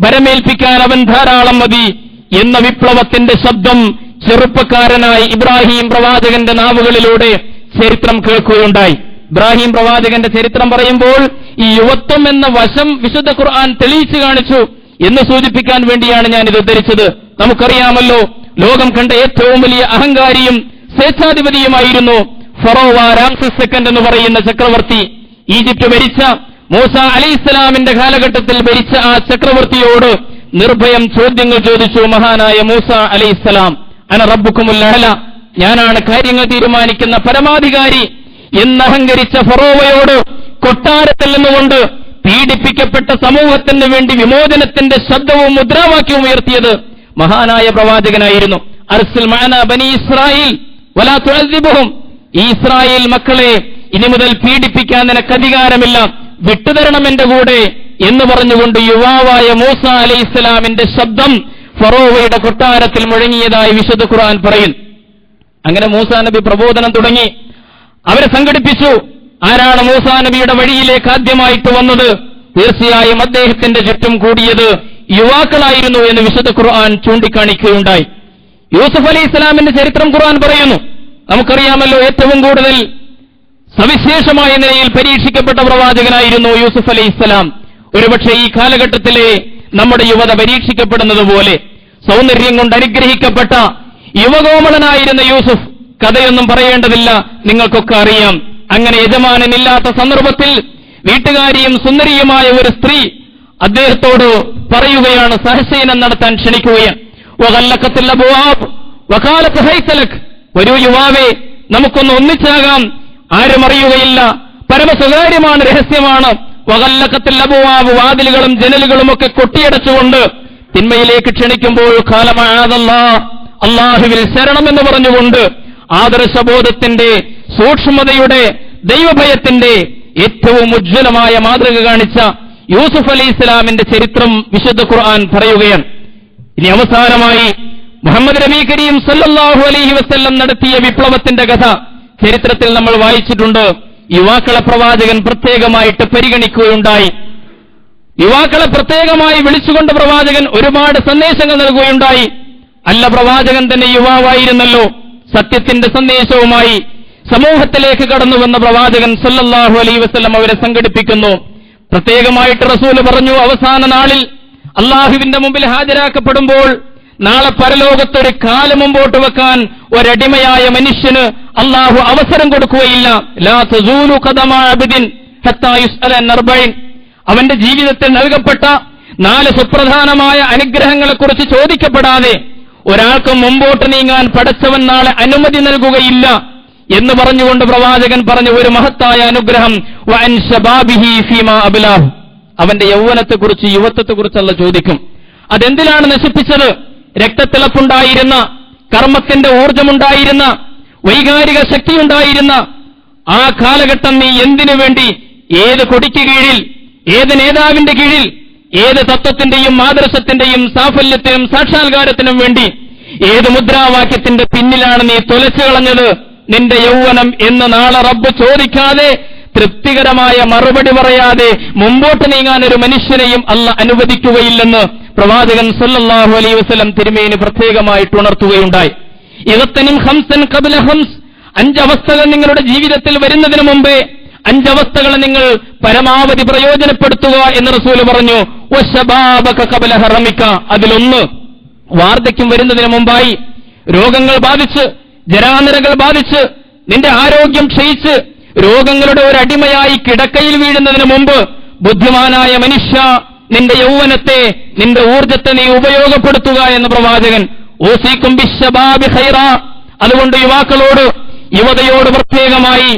ഭരമേൽപ്പിക്കാൻ അവൻ ധാരാളം മതി എന്ന വിപ്ലവത്തിന്റെ ശബ്ദം ചെറുപ്പക്കാരനായി ഇബ്രാഹിം പ്രവാചകന്റെ നാവുകളിലൂടെ ചരിത്രം കേൾക്കുകയുണ്ടായി. ഇബ്രാഹിം പ്രവാചകന്റെ ചരിത്രം പറയുമ്പോൾ ഈ യുവത്വം എന്ന വശം വിശുദ്ധ ഖുർആൻ തെളിയിച്ചു കാണിച്ചു എന്ന് സൂചിപ്പിക്കാൻ വേണ്ടിയാണ് ഞാൻ ഇത് ഉദ്ധരിച്ചത്. നമുക്കറിയാമല്ലോ, ലോകം കണ്ട ഏറ്റവും വലിയ അഹങ്കാരിയും സ്വേച്ഛാധിപതിയുമായിരുന്നു ഫറോവ രാംസസ് സെക്കൻഡ് എന്ന് പറയുന്ന ചക്രവർത്തി. ഈജിപ്ത് ഭരിച്ച മൂസ അലൈഹിസ്സലാമിന്റെ കാലഘട്ടത്തിൽ ഭരിച്ച ആ ചക്രവർത്തിയോട് നിർഭയം ചോദ്യങ്ങൾ ചോദിച്ചു മഹാനായ മൂസ അലൈഹിസ്സലാം. അന റബ്ബുക്കുമുൽ അഅല, ഞാനാണ് കാര്യങ്ങൾ തീരുമാനിക്കുന്ന പരമാധികാരി എന്നഹങ്കരിച്ച ഫറോവയോട് കൊട്ടാരത്തിൽ നിന്നുകൊണ്ട് പീഡിപ്പിക്കപ്പെട്ട സമൂഹത്തിന് വേണ്ടി വിമോചനത്തിന്റെ ശബ്ദവും മുദ്രാവാക്യവും ഉയർത്തിയത് മഹാനായ പ്രവാചകനായിരുന്നു. അർസിൽ മഅനാ ബനി ഇസ്രായേൽ വലാ തുഅദ്ദിബുഹും, ഈ ഇസ്രായേൽ മക്കളെ ഇനി മുതൽ പീഡിപ്പിക്കാൻ നിനക്ക് അധികാരമില്ല, വിട്ടുതരണം എന്റെ കൂടെ എന്ന് പറഞ്ഞുകൊണ്ട് യുവാവായ മൂസ അലൈഹിസ്സലാമിന്റെ ശബ്ദം ഫറോവയുടെ കൊട്ടാരത്തിൽ മുഴങ്ങിയതായി വിശുദ്ധ ഖുർആൻ പറയുന്നു. അങ്ങനെ മൂസാ നബി പ്രബോധനം തുടങ്ങി, അവരെ സംഘടിപ്പിച്ചു. ആരാണ് മൂസാ നബിയുടെ വഴിയിലേക്ക് ആദ്യമായിട്ട് വന്നത്? തീർച്ചയായും അദ്ദേഹത്തിന്റെ ചുറ്റും കൂടിയത് യുവാക്കളായിരുന്നു എന്ന് വിശുദ്ധ ഖുർആൻ ചൂണ്ടിക്കാണിക്കുകയുണ്ടായി. യൂസുഫ് അലൈഹി ഇസ്ലാമിന്റെ ചരിത്രം ഖുർആൻ പറയുന്നു. നമുക്കറിയാമല്ലോ, ഏറ്റവും കൂടുതൽ സവിശേഷമായ നിലയിൽ പരീക്ഷിക്കപ്പെട്ട പ്രവാചകനായിരുന്നു യൂസുഫ് അലൈഹി ഇസ്ലാം. ഒരുപക്ഷെ ഈ കാലഘട്ടത്തിലെ നമ്മുടെ യുവത പരീക്ഷിക്കപ്പെടുന്നത് പോലെ സൗന്ദര്യം കൊണ്ട് അനുഗ്രഹിക്കപ്പെട്ട യുവകോമളനായിരുന്ന യൂസുഫ്. കഥയൊന്നും പറയേണ്ടതില്ല, നിങ്ങൾക്കൊക്കെ അറിയാം. അങ്ങനെ യജമാനനില്ലാത്ത സന്ദർഭത്തിൽ വീട്ടുകാരിയും സുന്ദരിയുമായ ഒരു സ്ത്രീ അദ്ദേഹത്തോട് പറയുകയാണ്, സഹശയനം നടത്താൻ ക്ഷണിക്കുകയാണ്. വരൂ യുവാവേ, നമുക്കൊന്ന് ഒന്നിച്ചാകാം, ആരും അറിയുകയില്ല, പരമസ്വകാര്യമാണ്, രഹസ്യമാണ്. വകല്ലക്കത്തിൽ അബുവാബ്, വാതിലുകളും ജനലുകളും ഒക്കെ കൊട്ടിയടച്ചുകൊണ്ട് തിന്മയിലേക്ക് ക്ഷണിക്കുമ്പോൾ അല്ലാഹുവിൽ ശരണമെന്ന് പറഞ്ഞുകൊണ്ട് ആദർശബോധത്തിന്റെ, സൂക്ഷ്മതയുടെ, ദൈവഭയത്തിന്റെ ഏറ്റവും ഉജ്ജ്വലമായ മാതൃക കാണിച്ച യൂസുഫ് അലൈഹി ഇസ്ലാമിന്റെ ചരിത്രം വിശുദ്ധ ഖുർആൻ പറയുകയാണ്. ഇനി അവസാനമായി മുഹമ്മദ് നബി കരീം സല്ലല്ലാഹു അലൈഹി വസല്ലം നടത്തിയ വിപ്ലവത്തിന്റെ കഥ ചരിത്രത്തിൽ നമ്മൾ വായിച്ചിട്ടുണ്ട്. യുവാക്കളെ പ്രവാചകൻ പ്രത്യേകമായിട്ട് പരിഗണിക്കുകയുണ്ടായി. യുവാക്കളെ പ്രത്യേകമായി വിളിച്ചുകൊണ്ട് പ്രവാചകൻ ഒരുപാട് സന്ദേശങ്ങൾ നൽകുകയുണ്ടായി. അല്ല, പ്രവാചകൻ തന്നെ യുവാവായിരുന്നല്ലോ. സത്യത്തിന്റെ സന്ദേശവുമായി സമൂഹത്തിലേക്ക് കടന്നു വന്ന പ്രവാചകൻ സല്ലല്ലാഹു അലൈഹി വസല്ലം അവരെ സംഘടിപ്പിക്കുന്നു. പ്രത്യേകമായിട്ട് റസൂല് പറഞ്ഞു, അവസാന നാളിൽ അള്ളാഹുവിന്റെ മുമ്പിൽ ഹാജരാക്കപ്പെടുമ്പോൾ നാളെ പരലോകത്തൊരു കാല് മുമ്പോട്ട് വെക്കാൻ ഒരടിമയായ മനുഷ്യന് അള്ളാഹു അവസരം കൊടുക്കുകയില്ല. ലാ തസൂലു ഖദമ അബ്ദിൻ ഹത്താ യുസ്അല അൻ അർബഈൻ. അവന്റെ ജീവിതത്തിൽ നൽകപ്പെട്ട 4 സുപ്രധാനമായ അനുഗ്രഹങ്ങളെക്കുറിച്ച് ചോദിക്കപ്പെടാതെ ഒരാൾക്കും മുമ്പോട്ട് നീങ്ങാൻ പടച്ചവൻ നാളെ അനുമതി നൽകുകയില്ല എന്ന് പറഞ്ഞുകൊണ്ട് പ്രവാചകൻ പറഞ്ഞ ഒരു മഹത്തായ അനുഗ്രഹം, വഅൻ ശബാബിഹി ഫീമാ അബ്ലാഹു. അവന്റെ യൗവനത്തെക്കുറിച്ച്, യുവത്വത്തെക്കുറിച്ച് അല്ലാഹു ചോദിക്കും. അതെന്തിലാണ് നശിപ്പിച്ചത്? രക്തത്തിളപ്പുണ്ടായിരുന്ന, കർമ്മത്തിന്റെ ഊർജമുണ്ടായിരുന്ന, വൈകാരിക ശക്തിയുണ്ടായിരുന്ന ആ കാലഘട്ടം നീ എന്തിനു വേണ്ടി, ഏത് കൊടിക്ക് കീഴിൽ, ഏത് നേതാവിന്റെ കീഴിൽ, ഏത് തത്വത്തിന്റെയും ആദർശത്തിന്റെയും സാഫല്യത്തിനും സാക്ഷാത്കാരത്തിനും വേണ്ടി ഏത് മുദ്രാവാക്യത്തിന്റെ പിന്നിലാണ് നീ തൊലച്ചു കളഞ്ഞത് നിന്റെ യൗവനം എന്ന് നാളെ റബ്ബ് ചോദിക്കാതെ, തൃപ്തികരമായ മറുപടി പറയാതെ മുമ്പോട്ട് നീങ്ങാൻ ഒരു മനുഷ്യനെയും അല്ലാഹു അനുവദിക്കുകയില്ലെന്ന് പ്രവാചകൻ സല്ലല്ലാഹു അലൈഹി വസല്ലം തിരുമേനി പ്രത്യേകമായിട്ട് ഉണർത്തുകയുണ്ടായി. ഇഗത്തനിം ഖംസൻ ഖബ്ല ഖംസ്. 5 അവസ്ഥകൾ നിങ്ങളുടെ ജീവിതത്തിൽ വരുന്നതിന് മുമ്പേ 5 അവസ്ഥകൾ നിങ്ങൾ പരമാവധി പ്രയോജനപ്പെടുത്തുക എന്ന് റസൂല് പറഞ്ഞു. വശബാബക ഖബ്ല ഹറമിക. അതിലൊന്ന്, വാർദ്ധക്യം വരുന്നതിന് മുമ്പായി രോഗങ്ങൾ ബാധിച്ച്, ജരാനരകൾ ബാധിച്ച്, നിന്റെ ആരോഗ്യം ക്ഷയിച്ച് രോഗങ്ങളുടെ ഒരു അടിമയായി കിടക്കയിൽ വീഴുന്നതിന് മുമ്പ് ബുദ്ധിമാനായ മനുഷ്യ, നിന്റെ യൗവനത്തെ, നിന്റെ ഊർജത്തെ നീ ഉപയോഗപ്പെടുത്തുക എന്ന് പ്രവാചകൻ. ഓസീക്കും ബിശ്ശബാബി ഖൈറ. അതുകൊണ്ട് യുവാക്കളോട്, യുവതയോട് പ്രത്യേകമായി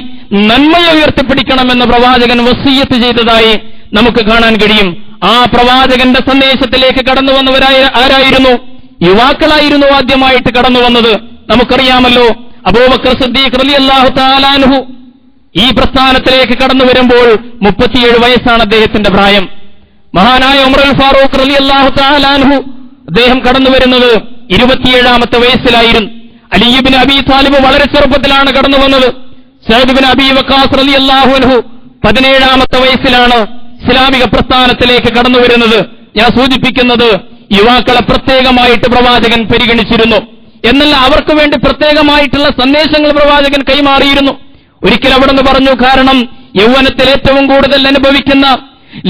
നന്മയെ ഉയർത്തിപ്പിടിക്കണമെന്ന് പ്രവാചകൻ വസിയ്യത്ത് ചെയ്തതായി നമുക്ക് കാണാൻ കഴിയും. ആ പ്രവാചകന്റെ സന്ദേശത്തിലേക്ക് കടന്നു വന്നവരായ ആരായിരുന്നു? യുവാക്കളായിരുന്നു ആദ്യമായിട്ട് കടന്നു വന്നത്. നമുക്കറിയാമല്ലോ, അബൂബക്കർ സിദ്ദീഖ് റളിയല്ലാഹു തആല അൻഹു ഈ പ്രസ്ഥാനത്തിലേക്ക് കടന്നു വരുമ്പോൾ 37 വയസ്സാണ് അദ്ദേഹത്തിന്റെ പ്രായം. മഹാനായ ഉമറുൽ ഫാറൂഖ് റളിയല്ലാഹു തആല അൻഹു അദ്ദേഹം കടന്നു വരുന്നത് 27ാമത്തെ വയസ്സിലായിരുന്നു. അലി ഇബ്നു അബീ താലിബ് വളരെ ചെറുപ്പത്തിലാണ് കടന്നു വന്നത്. സഅദ് ഇബ്നു അബീ വഖാസ് റളിയല്ലാഹു അൻഹു 17ാമത്തെ വയസ്സിലാണ് ഇസ്ലാമിക പ്രസ്ഥാനത്തിലേക്ക് കടന്നു വരുന്നത്. ഞാൻ സൂചിപ്പിക്കുന്നത്, യുവാക്കളെ പ്രത്യേകമായിട്ട് പ്രവാചകൻ പരിഗണിച്ചിരുന്നു. എന്നല്ല, അവർക്ക് വേണ്ടി പ്രത്യേകമായിട്ടുള്ള സന്ദേശങ്ങൾ പ്രവാചകൻ കൈമാറിയിരുന്നു. ഒരിക്കൽ അവിടെ നിന്ന് പറഞ്ഞു, കാരണം യൗവനത്തിൽ ഏറ്റവും കൂടുതൽ അനുഭവിക്കുന്ന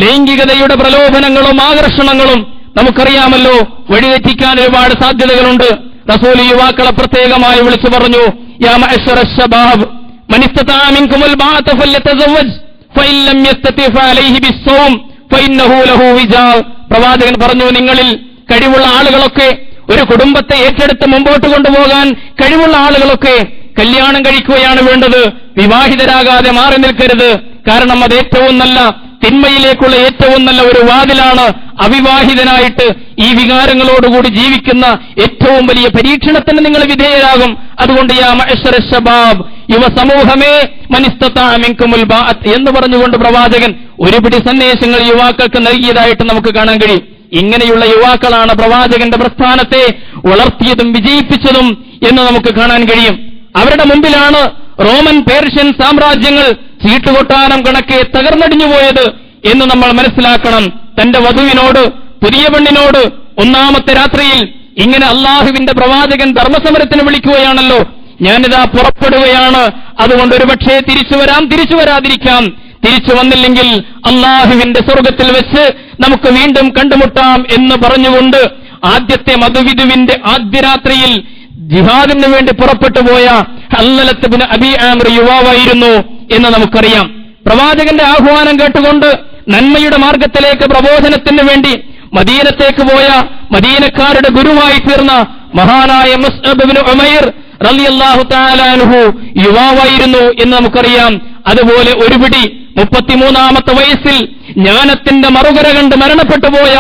ലൈംഗികതയുടെ പ്രലോഭനങ്ങളും ആകർഷണങ്ങളും നമുക്കറിയാമല്ലോ, വഴിതെറ്റിക്കാൻ ഒരുപാട് സാധ്യതകളുണ്ട്. റസൂൽ യുവാക്കളെ പ്രത്യേകമായി വിളിച്ചു പറഞ്ഞു, യാ മഅ്ശറ ശബാബ് മൻ ഇസ്തതാഅ മിൻകുമുൽ ബാഅത ഫല്യതസവ്വജ് ഫഇൻ ലം യസ്തതി ഫഅലൈഹി ബിസ്സൗം ഫഇന്നഹു ലഹു വിജാ. പ്രവാചകൻ പറഞ്ഞു, നിങ്ങളിൽ കഴിവുള്ള ആളുകളൊക്കെ, ഒരു കുടുംബത്തെ ഏറ്റെടുത്ത് മുമ്പോട്ട് കൊണ്ടുപോകാൻ കഴിവുള്ള ആളുകളൊക്കെ കല്യാണം കഴിക്കുകയാണ് വേണ്ടത്. വിവാഹിതരാകാതെ മാറി നിൽക്കരുത്. കാരണം അത് ഏറ്റവും നല്ല, തിന്മയിലേക്കുള്ള ഏറ്റവും നല്ല ഒരു വാതിലാണ്. അവിവാഹിതനായിട്ട് ഈ വികാരങ്ങളോടുകൂടി ജീവിക്കുന്ന ഏറ്റവും വലിയ പരീക്ഷണത്തിന് നിങ്ങൾ വിധേയരാകും. അതുകൊണ്ട് യാ മഅ്ശറ ശബാബ്, യുവസമൂഹമേ, മനിസ്തതാഅ മിൻകുമുൽ ബാഅത്ത് എന്ന് പറഞ്ഞുകൊണ്ട് പ്രവാചകൻ ഒരുപിടി സന്ദേശങ്ങൾ യുവാക്കൾക്ക് നൽകിയതായിട്ട് നമുക്ക് കാണാൻ കഴിയും. ഇങ്ങനെയുള്ള യുവാക്കളാണ് പ്രവാചകന്റെ പ്രസ്ഥാനത്തെ വളർത്തിയതും വിജയിപ്പിച്ചതും എന്ന് നമുക്ക് കാണാൻ കഴിയും. അവരുടെ മുമ്പിലാണ് റോമൻ പേർഷ്യൻ സാമ്രാജ്യങ്ങൾ ചീട്ടുകൊട്ടാരം കണക്കെ തകർന്നടിഞ്ഞുപോയത് എന്ന് നമ്മൾ മനസ്സിലാക്കണം. തന്റെ വധുവിനോട്, പുതിയ പെണ്ണിനോട് ഒന്നാമത്തെ രാത്രിയിൽ ഇങ്ങനെ അള്ളാഹുവിന്റെ പ്രവാചകൻ ധർമ്മസമരത്തിന് വിളിക്കുകയാണല്ലോ, ഞാനിതാ പുറപ്പെടുകയാണ്, അതുകൊണ്ട് ഒരുപക്ഷേ തിരിച്ചു വരാതിരിക്കാം, തിരിച്ചു വന്നില്ലെങ്കിൽ അള്ളാഹുവിന്റെ സ്വർഗത്തിൽ വെച്ച് നമുക്ക് വീണ്ടും കണ്ടുമുട്ടാം എന്ന് പറഞ്ഞുകൊണ്ട് ആദ്യത്തെ മധുവിധുവിന്റെ ആദ്യ രാത്രിയിൽ ജിഹാദിന് വേണ്ടി പുറപ്പെട്ടുപോയ ഹല്ലലത്ത് ബിൻ അബീ ആമിർ യുവാവായിരുന്നു എന്ന് നമുക്കറിയാം. പ്രവാചകന്റെ ആഹ്വാനം കേട്ടുകൊണ്ട് നന്മയുടെ മാർഗത്തിലേക്ക് പ്രബോധനത്തിന് വേണ്ടി മദീനത്തേക്ക് പോയ മദീനക്കാരുടെ ഗുരുവായി തീർന്ന മഹാനായ മുസ്അബ് ഇബ്നു ഉമൈർ റളിയല്ലാഹു തആല അൻഹു യുവാവായിരുന്നു എന്ന് നമുക്കറിയാം. അതുപോലെ ഒരുപിടി 33-ാമത്തെ വയസ്സിൽ ജ്ഞാനത്തിന്റെ മറുകര കണ്ട് മരണപ്പെട്ടുപോയ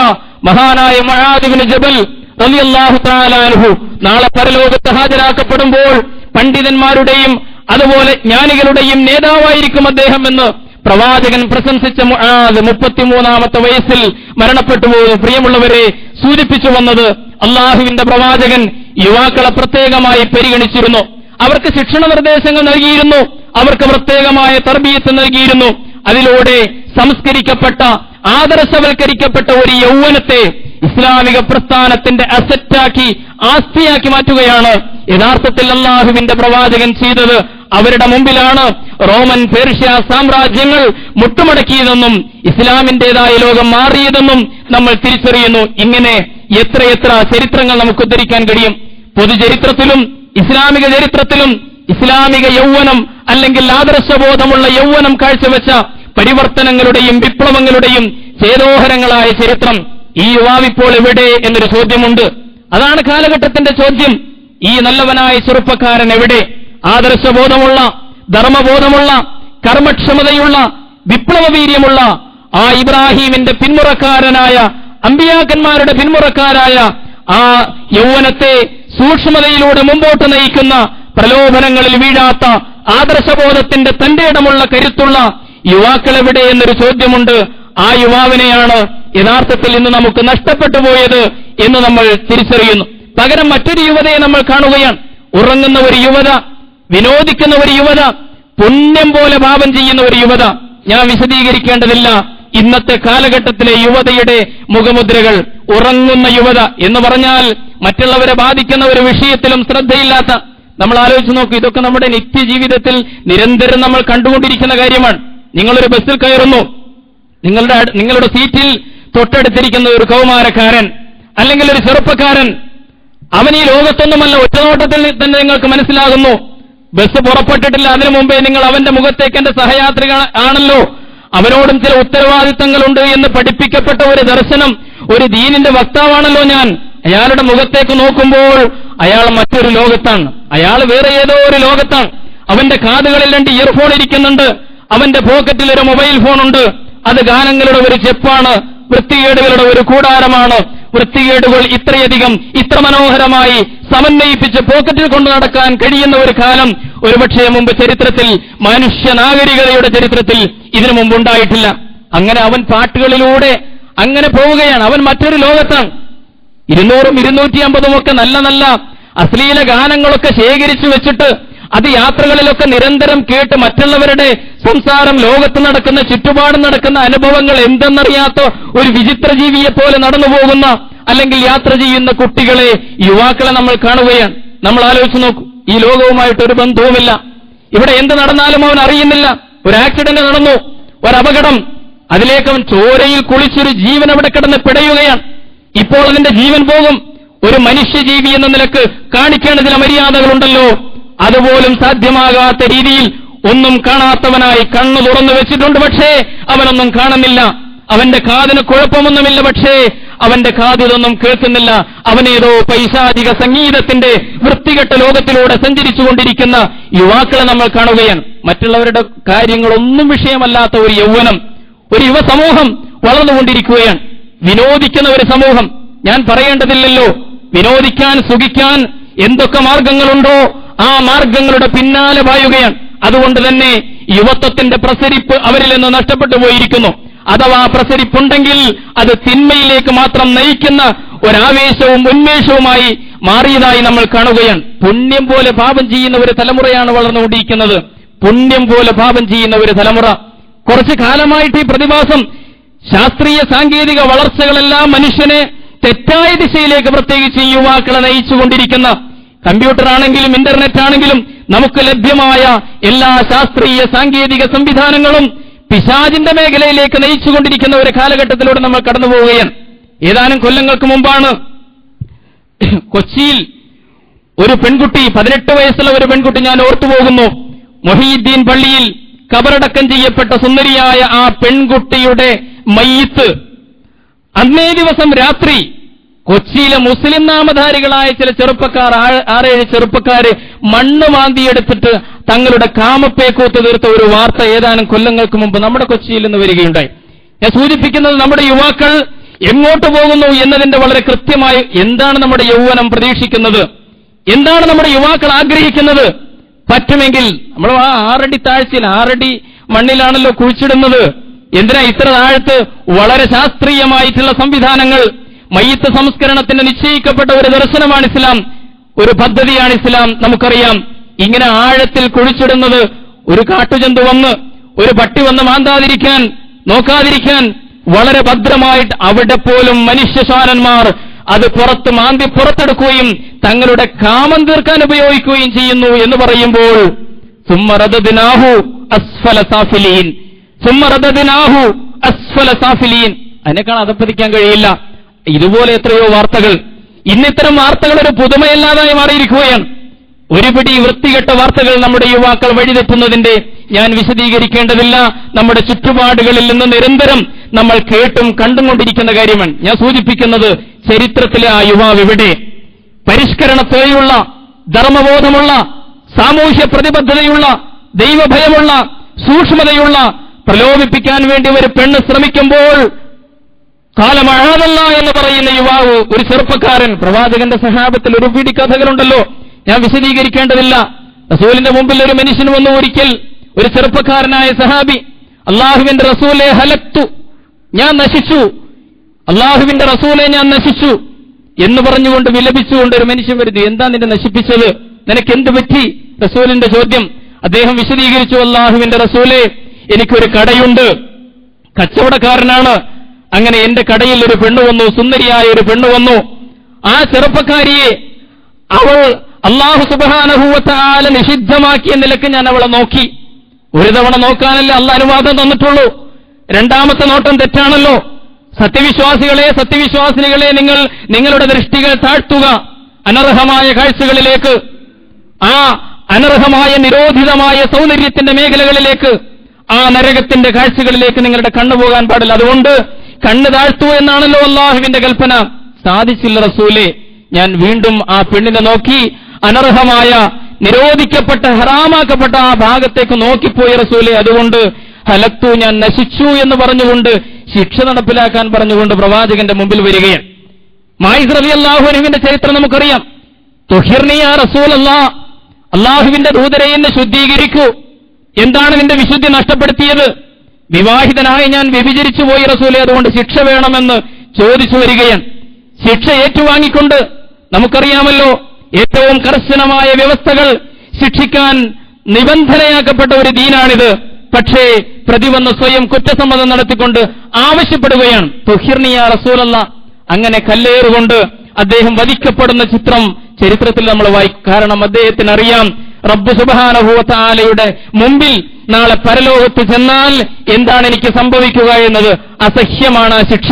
മഹാനായ മുആദ് ഇബ്നു ജബൽ റളിയല്ലാഹു തആല അൻഹു നാളെ പരലോകത്ത് ഹാജരാക്കപ്പെടുമ്പോൾ പണ്ഡിതന്മാരുടെയും അതുപോലെ ജ്ഞാനികളുടെയും നേതാവായിരിക്കും അദ്ദേഹം എന്ന് പ്രവാചകൻ പ്രശംസിച്ച മുആദ് 33-ാമത്തെ വയസ്സിൽ മരണപ്പെട്ടുപോയി. പ്രിയമുള്ളവരെ, സൂചിപ്പിച്ചു വന്നത് അള്ളാഹുവിന്റെ പ്രവാചകൻ യുവാക്കളെ പ്രത്യേകമായി പരിഗണിച്ചിരുന്നു. അവർക്ക് ശിക്ഷണ നിർദ്ദേശങ്ങൾ നൽകിയിരുന്നു, അവർക്ക് പ്രത്യേകമായ തർബീയത്ത് നൽകിയിരുന്നു. അതിലൂടെ സംസ്കരിക്കപ്പെട്ട, ആദർശവൽക്കരിക്കപ്പെട്ട ഒരു യൗവനത്തെ ഇസ്ലാമിക പ്രസ്ഥാനത്തിന്റെ അസറ്റാക്കി, ആസ്തിയാക്കി മാറ്റുകയാണ് യഥാർത്ഥത്തിൽ അള്ളാഹുവിന്റെ പ്രവാചകൻ ചെയ്തത്. അവരുടെ മുമ്പിലാണ് റോമൻ പേർഷ്യ സാമ്രാജ്യങ്ങൾ മുട്ടുമടക്കിയതെന്നും ഇസ്ലാമിന്റേതായ ലോകം മാറിയതെന്നും നമ്മൾ തിരിച്ചറിയുന്നു. ഇങ്ങനെ എത്രയെത്ര ചരിത്രങ്ങൾ നമുക്ക് ഉദ്ധരിക്കാൻ കഴിയും. പൊതുചരിത്രത്തിലും ഇസ്ലാമിക ചരിത്രത്തിലും ഇസ്ലാമിക യൗവനം അല്ലെങ്കിൽ ആദർശബോധമുള്ള യൗവനം കാഴ്ചവെച്ച പരിവർത്തനങ്ങളുടെയും വിപ്ലവങ്ങളുടെയും ചേതോഹരങ്ങളായ ചരിത്രം. ഈ യുവാവിപ്പോൾ എവിടെ എന്നൊരു ചോദ്യമുണ്ട്. അതാണ് കാലഘട്ടത്തിന്റെ ചോദ്യം. ഈ നല്ലവനായ ചെറുപ്പക്കാരൻ എവിടെ? ആദർശബോധമുള്ള, ധർമ്മബോധമുള്ള, കർമ്മക്ഷമതയുള്ള, വിപ്ലവവീര്യമുള്ള ആ ഇബ്രാഹീമിന്റെ പിന്മുറക്കാരനായ, അമ്പിയാക്കന്മാരുടെ പിന്മുറക്കാരായ ആ യൗവനത്തെ സൂക്ഷ്മതയിലൂടെ മുമ്പോട്ട് നയിക്കുന്ന, പ്രലോഭനങ്ങളിൽ വീഴാത്ത, ആദർശബോധത്തിന്റെ തന്റെ ഇടമുള്ള കരുത്തുള്ള യുവാക്കളെവിടെ എന്നൊരു ചോദ്യമുണ്ട്. ആ യുവാവിനെയാണ് യഥാർത്ഥത്തിൽ ഇന്ന് നമുക്ക് നഷ്ടപ്പെട്ടു പോയത് എന്ന് നമ്മൾ തിരിച്ചറിയുന്നു. പകരം മറ്റൊരു യുവതയെ നമ്മൾ കാണുകയാണ്. ഉറങ്ങുന്ന ഒരു യുവത, വിനോദിക്കുന്ന ഒരു യുവത, പുണ്യം പോലെ പാപം ചെയ്യുന്ന ഒരു യുവത. ഞാൻ വിശദീകരിക്കേണ്ടതില്ല ഇന്നത്തെ കാലഘട്ടത്തിലെ യുവതയുടെ മുഖമുദ്രകൾ. ഉറങ്ങുന്ന യുവത എന്ന് പറഞ്ഞാൽ മറ്റുള്ളവരെ ബാധിക്കുന്ന ഒരു വിഷയത്തിലും ശ്രദ്ധയില്ലാത്ത, നമ്മൾ ആലോചിച്ച് നോക്കൂ, ഇതൊക്കെ നമ്മുടെ നിത്യജീവിതത്തിൽ നിരന്തരം നമ്മൾ കണ്ടുകൊണ്ടിരിക്കുന്ന കാര്യമാണ്. നിങ്ങളൊരു ബസ്സിൽ കയറുന്നു, നിങ്ങളുടെ സീറ്റിൽ തൊട്ടടുത്തിരിക്കുന്ന ഒരു കൗമാരക്കാരൻ അല്ലെങ്കിൽ ഒരു ചെറുപ്പക്കാരൻ, അവൻ ഈ ലോകത്തൊന്നുമല്ല, ഒറ്റനോട്ടത്തിൽ തന്നെ നിങ്ങൾക്ക് മനസ്സിലാകുന്നു. ബസ് പുറപ്പെട്ടിട്ടില്ല, അതിനു മുമ്പേ നിങ്ങൾ അവന്റെ മുഖത്തേക്ക് എന്റെ സഹയാത്രിക ആണല്ലോ, അവനോടും ചില ഉത്തരവാദിത്തങ്ങളുണ്ട് എന്ന് പഠിപ്പിക്കപ്പെട്ട ഒരു ദർശനം, ഒരു ദീനിന്റെ വക്താവാണല്ലോ ഞാൻ. അയാളുടെ മുഖത്തേക്ക് നോക്കുമ്പോൾ അയാൾ മറ്റൊരു ലോകത്താണ്, അയാൾ വേറെ ഏതോ ഒരു ലോകത്താണ്. അവന്റെ കാതുകളിൽ 2 ഇയർഫോൺ ഇരിക്കുന്നുണ്ട്, അവന്റെ പോക്കറ്റിൽ ഒരു മൊബൈൽ ഫോണുണ്ട്. അത് ഗാനങ്ങളുടെ ഒരു ചെപ്പാണ്, വൃത്തികേടുകളുടെ ഒരു കൂടാരമാണ്. വൃത്തികേടുകൾ ഇത്രയധികം, ഇത്ര മനോഹരമായി സമന്വയിപ്പിച്ച് പോക്കറ്റിൽ കൊണ്ടു നടക്കാൻ കഴിയുന്ന ഒരു കാലം ഒരുപക്ഷേ മുമ്പ് ചരിത്രത്തിൽ, മനുഷ്യ നാഗരികതയുടെ ചരിത്രത്തിൽ ഇതിനു മുമ്പുണ്ടായിട്ടില്ല. അങ്ങനെ അവൻ പാട്ടുകളിലൂടെ അങ്ങനെ പോവുകയാണ്. അവൻ മറ്റൊരു ലോകത്താണ്. 200ഉം 250ഉം ഒക്കെ നല്ല നല്ല അശ്ലീല ഗാനങ്ങളൊക്കെ ശേഖരിച്ചു വെച്ചിട്ട് അത് യാത്രകളിലൊക്കെ നിരന്തരം കേട്ട് മറ്റുള്ളവരുടെ സംസാരം, ലോകത്ത് നടക്കുന്ന, ചുറ്റുപാടും നടക്കുന്ന അനുഭവങ്ങൾ എന്തെന്നറിയാത്ത ഒരു വിചിത്ര ജീവിയെ പോലെ നടന്നു പോകുന്ന അല്ലെങ്കിൽ യാത്ര ചെയ്യുന്ന കുട്ടികളെ, യുവാക്കളെ നമ്മൾ കാണുകയാണ്. നമ്മൾ ആലോചിച്ച് നോക്കൂ, ഈ ലോകവുമായിട്ടൊരു ബന്ധവുമില്ല. ഇവിടെ എന്ത് നടന്നാലും അവൻ അറിയുന്നില്ല. ഒരു ആക്സിഡന്റ് നടന്നു, ഒരപകടം, അതിലേക്ക് അവൻ ചോരയിൽ കുളിച്ചൊരു ജീവൻ അവിടെ കിടന്ന് പിടയുകയാണ്. ഇപ്പോൾ അതിന്റെ ജീവൻ പോകും. ഒരു മനുഷ്യജീവി എന്ന നിലക്ക് കാണിക്കേണ്ട ചില മര്യാദകളുണ്ടല്ലോ, അതുപോലും സാധ്യമാകാത്ത രീതിയിൽ ഒന്നും കാണാത്തവനായി കണ്ണു തുറന്നു വെച്ചിട്ടുണ്ട്. പക്ഷേ അവനൊന്നും കാണുന്നില്ല. അവന്റെ കാതിന് കുഴപ്പമൊന്നുമില്ല, പക്ഷേ അവന്റെ കാതിതൊന്നും കേൾക്കുന്നില്ല. അവനേതോ പൈശാചിക സംഗീതത്തിന്റെ വൃത്തികെട്ട ലോകത്തിലൂടെ സഞ്ചരിച്ചുകൊണ്ടിരിക്കുന്ന യുവാക്കളെ നമ്മൾ കാണുകയാണ്. മറ്റുള്ളവരുടെ കാര്യങ്ങളൊന്നും വിഷയമല്ലാത്ത ഒരു യൗവനം, ഒരു യുവസമൂഹം വളർന്നുകൊണ്ടിരിക്കുകയാണ്. വിനോദിക്കുന്ന ഒരു സമൂഹം. ഞാൻ പറയേണ്ടതില്ലല്ലോ, വിനോദിക്കാൻ, സുഖിക്കാൻ എന്തൊക്കെ മാർഗങ്ങളുണ്ടോ ആ മാർഗങ്ങളുടെ പിന്നാലെ പായുകയാണ്. അതുകൊണ്ട് തന്നെ യുവത്വത്തിന്റെ പ്രസരിപ്പ് അവരിൽ നിന്ന് നഷ്ടപ്പെട്ടു പോയിരിക്കുന്നു. അഥവാ പ്രസരിപ്പുണ്ടെങ്കിൽ അത് തിന്മയിലേക്ക് മാത്രം നയിക്കുന്ന ഒരാവേശവും ഉന്മേഷവുമായി മാറിയതായി നമ്മൾ കാണുകയാണ്. പുണ്യം പോലെ പാപം ചെയ്യുന്ന ഒരു തലമുറയാണ് വളർന്നുകൊണ്ടിരിക്കുന്നത്. പുണ്യം പോലെ പാപം ചെയ്യുന്ന ഒരു തലമുറ. കുറച്ചു കാലമായിട്ട് ഈ പ്രതിഭാസം, ശാസ്ത്രീയ സാങ്കേതിക വളർച്ചകളെല്ലാം മനുഷ്യനെ തെറ്റായ ദിശയിലേക്ക്, പ്രത്യേകിച്ച് യുവാക്കളെ നയിച്ചുകൊണ്ടിരിക്കുന്ന, കമ്പ്യൂട്ടർ ആണെങ്കിലും ഇന്റർനെറ്റ് ആണെങ്കിലും നമുക്ക് ലഭ്യമായ എല്ലാ ശാസ്ത്രീയ സാങ്കേതിക സംവിധാനങ്ങളും പിശാചിന്റെ മേഖലയിലേക്ക് നയിച്ചുകൊണ്ടിരിക്കുന്ന ഒരു കാലഘട്ടത്തിലൂടെ നമ്മൾ കടന്നു പോവുകയാണ്. ഏതാനും കൊല്ലങ്ങൾക്ക് മുമ്പാണ് കൊച്ചിയിൽ ഒരു പെൺകുട്ടി, 18 വയസ്സുള്ള ഒരു പെൺകുട്ടി, ഞാൻ ഓർത്തുപോകുന്നു, മൊഹീദ്ദീൻ പള്ളിയിൽ കബറടക്കം ചെയ്യപ്പെട്ട സുന്ദരിയായ ആ പെൺകുട്ടിയുടെ മയ്യിത്ത് അന്നേ ദിവസം രാത്രി കൊച്ചിയിലെ മുസ്ലിം നാമധാരികളായ ചില ചെറുപ്പക്കാർ, 6-7 ചെറുപ്പക്കാര് മണ്ണ് മാന്തിയെടുത്തിട്ട് തങ്ങളുടെ കാമപ്പേക്കൂത്ത് തീർത്ത ഒരു വാർത്ത ഏതാനും കൊല്ലങ്ങൾക്ക് മുമ്പ് നമ്മുടെ കൊച്ചിയിൽ നിന്ന് വരികയുണ്ടായി. ഞാൻ സൂചിപ്പിക്കുന്നത്, നമ്മുടെ യുവാക്കൾ എങ്ങോട്ട് പോകുന്നു എന്നതിന്റെ വളരെ കൃത്യമായി, എന്താണ് നമ്മുടെ യൗവനം പ്രതീക്ഷിക്കുന്നത്, എന്താണ് നമ്മുടെ യുവാക്കൾ ആഗ്രഹിക്കുന്നത്. പറ്റുമെങ്കിൽ നമ്മൾ ആ 6 അടി താഴ്ചയിൽ, 6 അടി മണ്ണിലാണല്ലോ കുഴിച്ചിടുന്നത്, എന്തിനാ ഇത്ര താഴത്ത്? വളരെ ശാസ്ത്രീയമായിട്ടുള്ള സംവിധാനങ്ങൾ, മയ്യിത്ത് സംസ്കരണത്തിന് നിശ്ചയിക്കപ്പെട്ട ഒരു ദർശനമാണ് ഇസ്ലാം, ഒരു പദ്ധതിയാണ് ഇസ്ലാം. നമുക്കറിയാം, ഇങ്ങനെ ആഴത്തിൽ കുഴിച്ചിടുന്നത് ഒരു കാട്ടുജന്തു വന്ന്, ഒരു പട്ടി വന്ന് മാന്താതിരിക്കാൻ, നോക്കാതിരിക്കാൻ വളരെ ഭദ്രമായിട്ട് അവിടെ പോലും മനുഷ്യശാലന്മാർ അത് പുറത്തെടുക്കുകയും തങ്ങളുടെ കാമം തീർക്കാൻ ഉപയോഗിക്കുകയും ചെയ്യുന്നു എന്ന് പറയുമ്പോൾ, സുമ്മ റദദ്നാഹു അസ്ഫല സാഫിലീൻ, സുമ്മ റദദ്നാഹു അസ്ഫല സാഫിലീൻ, അതിനേക്കാൾ അധപ്പതിക്കാൻ കഴിയില്ല. ഇതുപോലെ എത്രയോ വാർത്തകൾ. ഇന്നിത്തരം വാർത്തകൾ ഒരു പുതുമയല്ലാതായി മാറിയിരിക്കുകയാണ്. ഒരുപിടി വൃത്തികെട്ട വാർത്തകൾ നമ്മുടെ യുവാക്കൾ വഴിതെറ്റുന്നതിന്റെ ഞാൻ വിശദീകരിക്കേണ്ടതില്ല. നമ്മുടെ ചുറ്റുപാടുകളിൽ നിന്ന് നിരന്തരം നമ്മൾ കേട്ടും കണ്ടുകൊണ്ടിരിക്കുന്ന കാര്യമാണ്. ഞാൻ സൂചിപ്പിക്കുന്നത്, ചരിത്രത്തിലെ ആ യുവാവ് ഇവിടെ പരിഷ്കരണത്തോടെയുള്ള, ധർമ്മബോധമുള്ള, സാമൂഹ്യ പ്രതിബദ്ധതയുള്ള, ദൈവഭയമുള്ള, സൂക്ഷ്മതയുള്ള, പ്രലോഭിപ്പിക്കാൻ വേണ്ടി ഒരു പെണ്ണ് ശ്രമിക്കുമ്പോൾ കാലമഴാതല്ല എന്ന് പറയുന്ന യുവാവ്, ഒരു ചെറുപ്പക്കാരൻ, പ്രവാചകന്റെ സഹാബത്തിൽ ഒരു പിടി കഥകളുണ്ടല്ലോ, ഞാൻ വിശദീകരിക്കേണ്ടതില്ല. റസൂലിന്റെ മുമ്പിൽ ഒരു മനുഷ്യൻ വന്നു ഒരിക്കൽ, ഒരു ചെറുപ്പക്കാരനായ സഹാബി, അള്ളാഹുവിന്റെ റസൂലെ ഹലക്തു, ഞാൻ നശിച്ചു, അള്ളാഹുവിന്റെ റസൂലെ ഞാൻ നശിച്ചു എന്ന് പറഞ്ഞുകൊണ്ട് വിലപിച്ചുകൊണ്ട് ഒരു മനുഷ്യൻ വരുന്നു. എന്താ നിന്നെ നശിപ്പിച്ചത്, നിനക്ക് എന്ത് പറ്റി? റസൂലിന്റെ ചോദ്യം. അദ്ദേഹം വിശദീകരിച്ചു, അള്ളാഹുവിന്റെ റസൂലെ, എനിക്കൊരു കടയുണ്ട്, കച്ചവടക്കാരനാണ്. അങ്ങനെ എന്റെ കടയിൽ ഒരു പെണ്ണ് വന്നു, സുന്ദരിയായ ഒരു പെണ്ണ് വന്നു. ആ ചെറുപ്പക്കാരിയെ അവൾ അല്ലാഹു സുബ്ഹാനഹു വ തആല നിഷിദ്ധമാക്കിയ നിലക്ക് ഞാൻ അവളെ നോക്കി. ഒരു തവണ നോക്കാനല്ലേ അല്ലാഹു അനുവാദം തന്നിട്ടുള്ളൂ. രണ്ടാമത്തെ നോട്ടം തെറ്റാണല്ലോ. സത്യവിശ്വാസികളെ നിങ്ങൾ നിങ്ങളുടെ ദൃഷ്ടികൾ താഴ്ത്തുക അനർഹമായ കാഴ്ചകളിലേക്ക്, ആ അനർഹമായ നിരോധിതമായ സൗന്ദര്യത്തിന്റെ മേഖലകളിലേക്ക്, ആ നരകത്തിന്റെ കാഴ്ചകളിലേക്ക് നിങ്ങളുടെ കണ്ണു പോകാൻ പാടില്ല. അതുകൊണ്ട് കണ്ണ് താഴ്ത്തു എന്നാണല്ലോ അള്ളാഹുവിന്റെ കൽപ്പന. സാധിച്ചില്ല റസൂലേ. ഞാൻ വീണ്ടും ആ പെണ്ണിനെ നോക്കി, അനർഹമായ, നിരോധിക്കപ്പെട്ട, ഹറാമാക്കപ്പെട്ട ആ ഭാഗത്തേക്ക് നോക്കിപ്പോയി റസൂലേ. അതുകൊണ്ട് ഹലക്തു, ഞാൻ നശിച്ചു എന്ന് പറഞ്ഞുകൊണ്ട്, ശിക്ഷ നടപ്പിലാക്കാൻ പറഞ്ഞുകൊണ്ട് പ്രവാചകന്റെ മുമ്പിൽ വരികയാണ്. മായിസ് റളിയല്ലാഹു അൻഹുവിന്റെ ചരിത്രം നമുക്കറിയാം. തുഹിർനി യാ റസൂലല്ലാഹ്, അള്ളാഹുവിന്റെ ദൂതരെ എന്നെ ശുദ്ധീകരിക്കൂ. എന്താണ് നിന്റെ വിശുദ്ധി നഷ്ടപ്പെടുത്തിയത്? വിവാഹിതനായി ഞാൻ വ്യഭിചരിച്ചു പോയി റസൂലേ, അതുകൊണ്ട് ശിക്ഷ വേണമെന്ന് ചോദിച്ചു വരികയാണ്. ശിക്ഷ ഏറ്റുവാങ്ങിക്കൊണ്ട്, നമുക്കറിയാമല്ലോ ഏറ്റവും കർശനമായ വ്യവസ്ഥകൾ ശിക്ഷിക്കാൻ നിബന്ധനയാക്കപ്പെട്ട ഒരു ദീനാണിത്. പക്ഷേ പ്രതിവന്ന് സ്വയം കുറ്റസമ്മതം നടത്തിക്കൊണ്ട് ആവശ്യപ്പെടുകയാണ്, തുഹിർനി യാ റസൂലല്ലാഹ്. അങ്ങനെ കല്ലേറുകൊണ്ട് അദ്ദേഹം വധിക്കപ്പെടുന്ന ചിത്രം ചരിത്രത്തിൽ നമ്മൾ വായിക്കും. കാരണം അദ്ദേഹത്തിന് അറിയാം, റബ്ബ് സുബ്ഹാനഹു വ തആലയുടെ മുമ്പിൽ നാളെ പരലോകത്ത് ചെന്നാൽ എന്താണ് എനിക്ക് സംഭവിക്കുക എന്നത്. അസഹ്യമാണ് ആ ശിക്ഷ.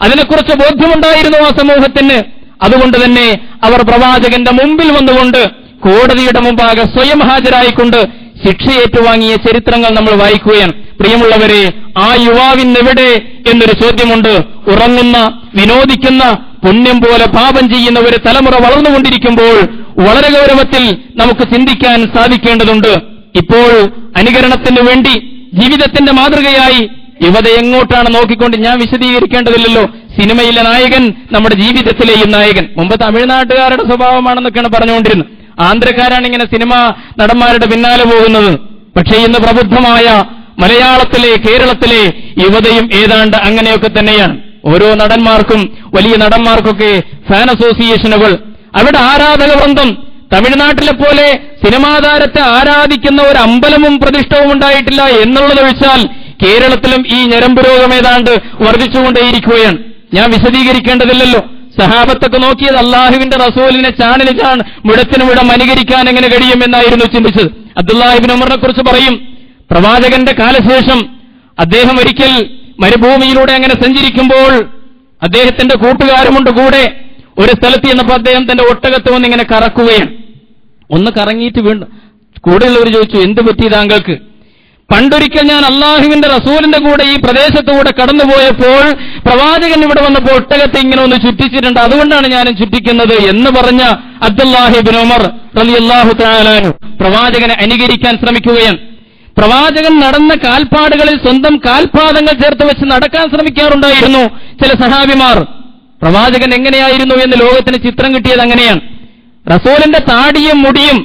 അതിനെക്കുറിച്ച് ബോധ്യമുണ്ടായിരുന്നു ആ സമൂഹത്തിന്. അതുകൊണ്ട് തന്നെ അവർ പ്രവാചകന്റെ മുമ്പിൽ വന്നുകൊണ്ട്, കോടതിയുടെ മുമ്പാകെ സ്വയം ഹാജരായിക്കൊണ്ട് ശിക്ഷ ഏറ്റുവാങ്ങിയ ചരിത്രങ്ങൾ നമ്മൾ വായിക്കുകയാണ്. പ്രിയമുള്ളവരെ, ആ യുവാവിനെവിടെ എന്നൊരു ചോദ്യമുണ്ട്. ഉറങ്ങുന്ന, വിനോദിക്കുന്ന, പുണ്യം പോലെ പാപം ചെയ്യുന്ന ഒരു തലമുറ വളർന്നുകൊണ്ടിരിക്കുമ്പോൾ വളരെ ഗൗരവത്തിൽ നമുക്ക് ചിന്തിക്കാൻ സാധിക്കേണ്ടതുണ്ട്. ഇപ്പോൾ അനുകരണത്തിന് വേണ്ടി ജീവിതത്തിന്റെ മാതൃകയായി യുവത എങ്ങോട്ടാണ് നോക്കിക്കൊണ്ട്, ഞാൻ വിശദീകരിക്കേണ്ടതില്ലല്ലോ. സിനിമയിലെ നായകൻ നമ്മുടെ ജീവിതത്തിലെയും നായകൻ. മുമ്പ് തമിഴ്നാട്ടുകാരുടെ സ്വഭാവമാണെന്നൊക്കെയാണ് പറഞ്ഞുകൊണ്ടിരുന്നത്. ആന്ധ്രക്കാരാണ് ഇങ്ങനെ സിനിമ നടന്മാരുടെ പിന്നാലെ പോകുന്നത്. പക്ഷേ ഇന്ന് പ്രബുദ്ധമായ മലയാളത്തിലെ, കേരളത്തിലെ യുവതയും ഏതാണ്ട് അങ്ങനെയൊക്കെ തന്നെയാണ്. ഓരോ നടന്മാർക്കും, വലിയ നടന്മാർക്കൊക്കെ ഫാൻ അസോസിയേഷനുകൾ, അവിടെ ആരാധക വൃന്ദം. തമിഴ്നാട്ടിലെ പോലെ സിനിമാ താരത്തെ ആരാധിക്കുന്ന ഒരു അമ്പലവും പ്രതിഷ്ഠവും ഉണ്ടായിട്ടില്ല എന്നുള്ളതൊഴിച്ചാൽ കേരളത്തിലും ഈ ഞരമ്പ് രോഗം ഏതാണ്ട് വർദ്ധിച്ചുകൊണ്ടേയിരിക്കുകയാണ്. ഞാൻ വിശദീകരിക്കേണ്ടതില്ലല്ലോ. സഹാബത്തൊക്കെ നോക്കിയത് അള്ളാഹുവിന്റെ റസൂലിനെ ചാണിന് ചാൺ, മുഴത്തിന് മുഴം അനുകരിക്കാൻ എങ്ങനെ കഴിയുമെന്നായിരുന്നു ചിന്തിച്ചത്. അബ്ദുല്ലാഹി ഇബ്നു ഉമറിനെ കുറിച്ച് പറയും, പ്രവാചകന്റെ കാലശേഷം അദ്ദേഹം ഒരിക്കൽ മരുഭൂമിയിലൂടെ അങ്ങനെ സഞ്ചരിക്കുമ്പോൾ അദ്ദേഹത്തിന്റെ കൂട്ടുകാരുമുണ്ട് കൂടെ. ഒരു സ്ഥലത്ത് ചെന്നപ്പോൾ അദ്ദേഹം തന്റെ ഒട്ടകത്തെ ഒന്നിങ്ങനെ കറക്കുകയാണ്. ഒന്ന് കറങ്ങിയിട്ട് വീണ്ടും കൂടെയുള്ളവർ ചോദിച്ചു, എന്ത് പറ്റി താങ്കൾക്ക്? പണ്ടൊരിക്കൽ ഞാൻ അള്ളാഹുവിന്റെ റസൂലിന്റെ കൂടെ ഈ പ്രദേശത്തുകൂടെ കടന്നുപോയപ്പോൾ പ്രവാചകൻ ഇവിടെ വന്നപ്പോൾ ഒട്ടകത്തെ ഇങ്ങനെ ഒന്ന് ചുറ്റിച്ചിട്ടുണ്ട്, അതുകൊണ്ടാണ് ഞാനും ചുറ്റിക്കുന്നത് എന്ന് പറഞ്ഞ അബ്ദുല്ലാഹി ഇബ്നു ഉമർ റളിയല്ലാഹു തആല അൻഹു പ്രവാചകനെ അനുകരിക്കാൻ ശ്രമിക്കുകയാണ്. പ്രവാചകൻ നടന്ന കാൽപ്പാടുകളിൽ സ്വന്തം കാൽപാദങ്ങൾ ചേർത്ത് വെച്ച് നടക്കാൻ ശ്രമിക്കാറുണ്ടായിരുന്നു ചില സഹാബിമാർ. പ്രവാചകൻ എങ്ങനെയായിരുന്നു എന്ന് ലോകത്തിന് ചിത്രം കിട്ടിയത് അങ്ങനെയാണ്. റസൂലിന്റെ താടിയും മുടിയും,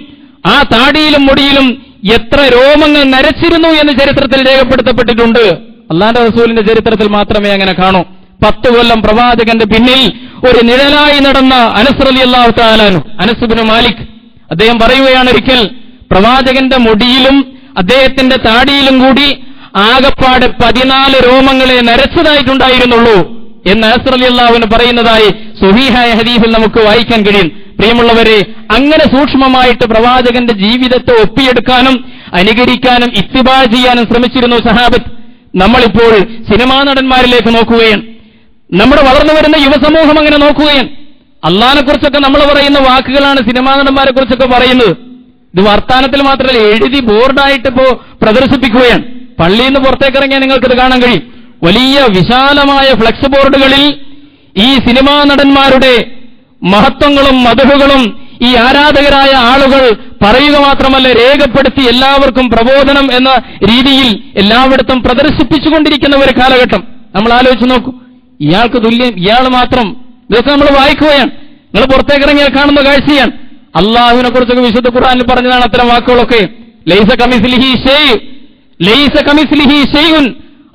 ആ താടിയിലും മുടിയിലും എത്ര രോമങ്ങൾ നരച്ചിരുന്നു എന്ന് ചരിത്രത്തിൽ രേഖപ്പെടുത്തപ്പെട്ടിട്ടുണ്ട്. അള്ളാന്റെ റസൂലിന്റെ ചരിത്രത്തിൽ മാത്രമേ അങ്ങനെ കാണൂ. 10 കൊല്ലം പ്രവാചകന്റെ പിന്നിൽ ഒരു നിഴലായി നടന്ന അനസ് റളിയല്ലാഹു തആല അൻഹു, അനസ് ഇബ്നു മാലിക്, അദ്ദേഹം പറയുകയാണ്, ഒരിക്കൽ പ്രവാചകന്റെ മുടിയിലും അദ്ദേഹത്തിന്റെ താടിയിലും കൂടി ആകപ്പാട് 14 രോമങ്ങളെ നരച്ചതായിട്ടുണ്ടായിരുന്നുള്ളൂ എന്ന് അനസ് റളിയല്ലാഹു അൻഹു പറയുന്നതായി സ്വഹീഹായ ഹദീസിൽ നമുക്ക് വായിക്കാൻ കഴിയും. പ്രിയമുള്ളവരെ, അങ്ങനെ സൂക്ഷ്മമായിട്ട് പ്രവാചകന്റെ ജീവിതത്തെ ഒപ്പിയെടുക്കാനും അനുകരിക്കാനും ഇത്തിബാ ചെയ്യാനും ശ്രമിച്ചിരുന്നു സഹാബത്ത്. നമ്മളിപ്പോൾ സിനിമാ നടന്മാരിലേക്ക് നോക്കുകയാണ്. നമ്മുടെ വളർന്നു വരുന്ന യുവസമൂഹം അങ്ങനെ നോക്കുകയാണ്. അള്ളാഹിനെ കുറിച്ചൊക്കെ നമ്മൾ പറയുന്ന വാക്കുകളാണ് സിനിമാ നടന്മാരെ കുറിച്ചൊക്കെ പറയുന്നത്. ഇത് വർത്താനത്തിൽ മാത്രമല്ല, എഴുതി ബോർഡായിട്ട് ഇപ്പോ പ്രദർശിപ്പിക്കുകയാണ്. പള്ളിയിൽ നിന്ന് പുറത്തേക്ക് ഇറങ്ങിയാൽ നിങ്ങൾക്കിത് കാണാൻ കഴിയും. വലിയ വിശാലമായ ഫ്ലക്സ് ബോർഡുകളിൽ ഈ സിനിമാ നടന്മാരുടെ മഹത്വങ്ങളും മദഹുകളും ഈ ആരാധകരായ ആളുകൾ പറയുക മാത്രമല്ല, രേഖപ്പെടുത്തി എല്ലാവർക്കും പ്രബോധനം എന്ന രീതിയിൽ എല്ലായിടത്തും പ്രദർശിപ്പിച്ചുകൊണ്ടിരിക്കുന്ന ഒരു കാലഘട്ടം. നമ്മൾ ആലോചിച്ച് നോക്കൂ. ഇയാൾക്ക് തുല്യം, ഇയാൾ മാത്രം, ഇതൊക്കെ നമ്മൾ വായിക്കുകയാണ്. നിങ്ങൾ പുറത്തേക്ക് ഇറങ്ങിയാൽ കാണുന്ന കാഴ്ചയാണ്. അള്ളാഹുവിനെ കുറിച്ചൊക്കെ വിശുദ്ധ ഖുർആനിൽ പറഞ്ഞതാണ് അത്തരം വാക്കുകളൊക്കെ. ലൈസ കമിസ്ലിഹി ഷൈഅ്, ലൈസ കമിസ്ലിഹി ഷൈഉൻ,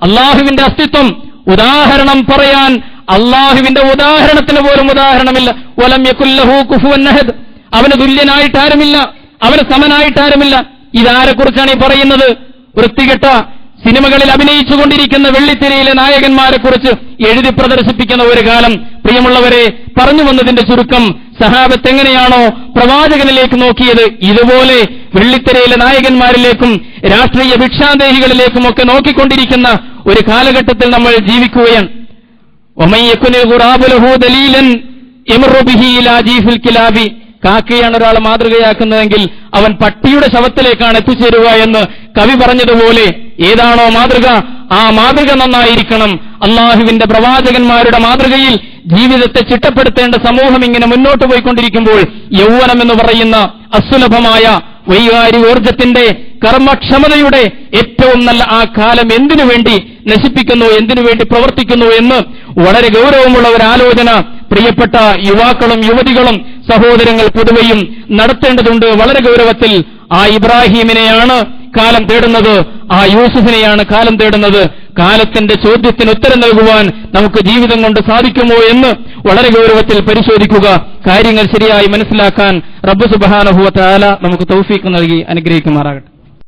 അള്ളാഹുവിന്റെ അസ്തിത്വം ഉദാഹരണം പറയാൻ അള്ളാഹുവിന്റെ ഉദാഹരണത്തിന് പോലും ഉദാഹരണമില്ല. വലം യകുൽ ലഹു കുഫുവൻ അഹദ്, അവന് തുല്യനായിട്ടാരുമില്ല, അവന് സമനായിട്ടാരുമില്ല. ഇതാരെക്കുറിച്ചാണ് ഈ പറയുന്നത്? വൃത്തികെട്ട സിനിമകളിൽ അഭിനയിച്ചുകൊണ്ടിരിക്കുന്ന വെള്ളിത്തിരയിലെ നായകന്മാരെ കുറിച്ച് എഴുതി പ്രദർശിപ്പിക്കുന്ന ഒരു കാലം. പ്രിയമുള്ളവരെ, പറഞ്ഞു വന്നതിന്റെ ചുരുക്കം, സഹാബത്ത് എങ്ങനെയാണോ പ്രവാചകനിലേക്ക് നോക്കിയത്, ഇതുപോലെ വെള്ളിത്തിരയിലെ നായകന്മാരിലേക്കും രാഷ്ട്രീയ ഭിക്ഷാന്തേഹികളിലേക്കും ഒക്കെ നോക്കിക്കൊണ്ടിരിക്കുന്ന ഒരു കാലഘട്ടത്തിൽ നമ്മൾ ജീവിക്കുകയാണ്. കാക്കയാണ് ഒരാൾ മാതൃകയാക്കുന്നതെങ്കിൽ അവൻ പട്ടിയുടെ ശവത്തിലേക്കാണ് എത്തിച്ചേരുക എന്ന് കവി പറഞ്ഞതുപോലെ ഏതാണോ മാതൃക, ആ മാതൃക നന്നായിരിക്കണം. അള്ളാഹുവിന്റെ പ്രവാചകന്മാരുടെ മാതൃകയിൽ ജീവിതത്തെ ചിട്ടപ്പെടുത്തേണ്ട സമൂഹം ഇങ്ങനെ മുന്നോട്ട് പോയിക്കൊണ്ടിരിക്കുമ്പോൾ യൗവനം എന്ന് പറയുന്ന അസുലഭമായ വൈകാരികോർജത്തിന്റെ കർമ്മക്ഷമതയുടെ ഏറ്റവും നല്ല ആ കാലം എന്തിനു വേണ്ടി നശിപ്പിക്കുന്നു, എന്തിനു വേണ്ടി പ്രവർത്തിക്കുന്നു എന്ന് വളരെ ഗൗരവമുള്ള ഒരു ആലോചന പ്രിയപ്പെട്ട യുവാക്കളും യുവതികളും സഹോദരങ്ങൾ പൊതുവെയും നടത്തേണ്ടതുണ്ട്. വളരെ ഗൗരവത്തിൽ ആ ഇബ്രാഹീമിനെയാണ് കാലം തേടുന്നത്, ആ യൂസുഫിനെയാണ് കാലം തേടുന്നത്. കാലത്തിന്റെ ചോദ്യത്തിന് ഉത്തരം നൽകുവാൻ നമുക്ക് ജീവിതം കൊണ്ട് സാധിക്കുമോ എന്ന് വളരെ ഗൗരവത്തിൽ പരിശോധിക്കുക. കാര്യങ്ങൾ ശരിയായി മനസ്സിലാക്കാൻ റബ്ബ് സുബ്ഹാനഹു വ തആല നമുക്ക് തൗഫീഖ് നൽകി അനുഗ്രഹിക്കുമാറാകട്ടെ.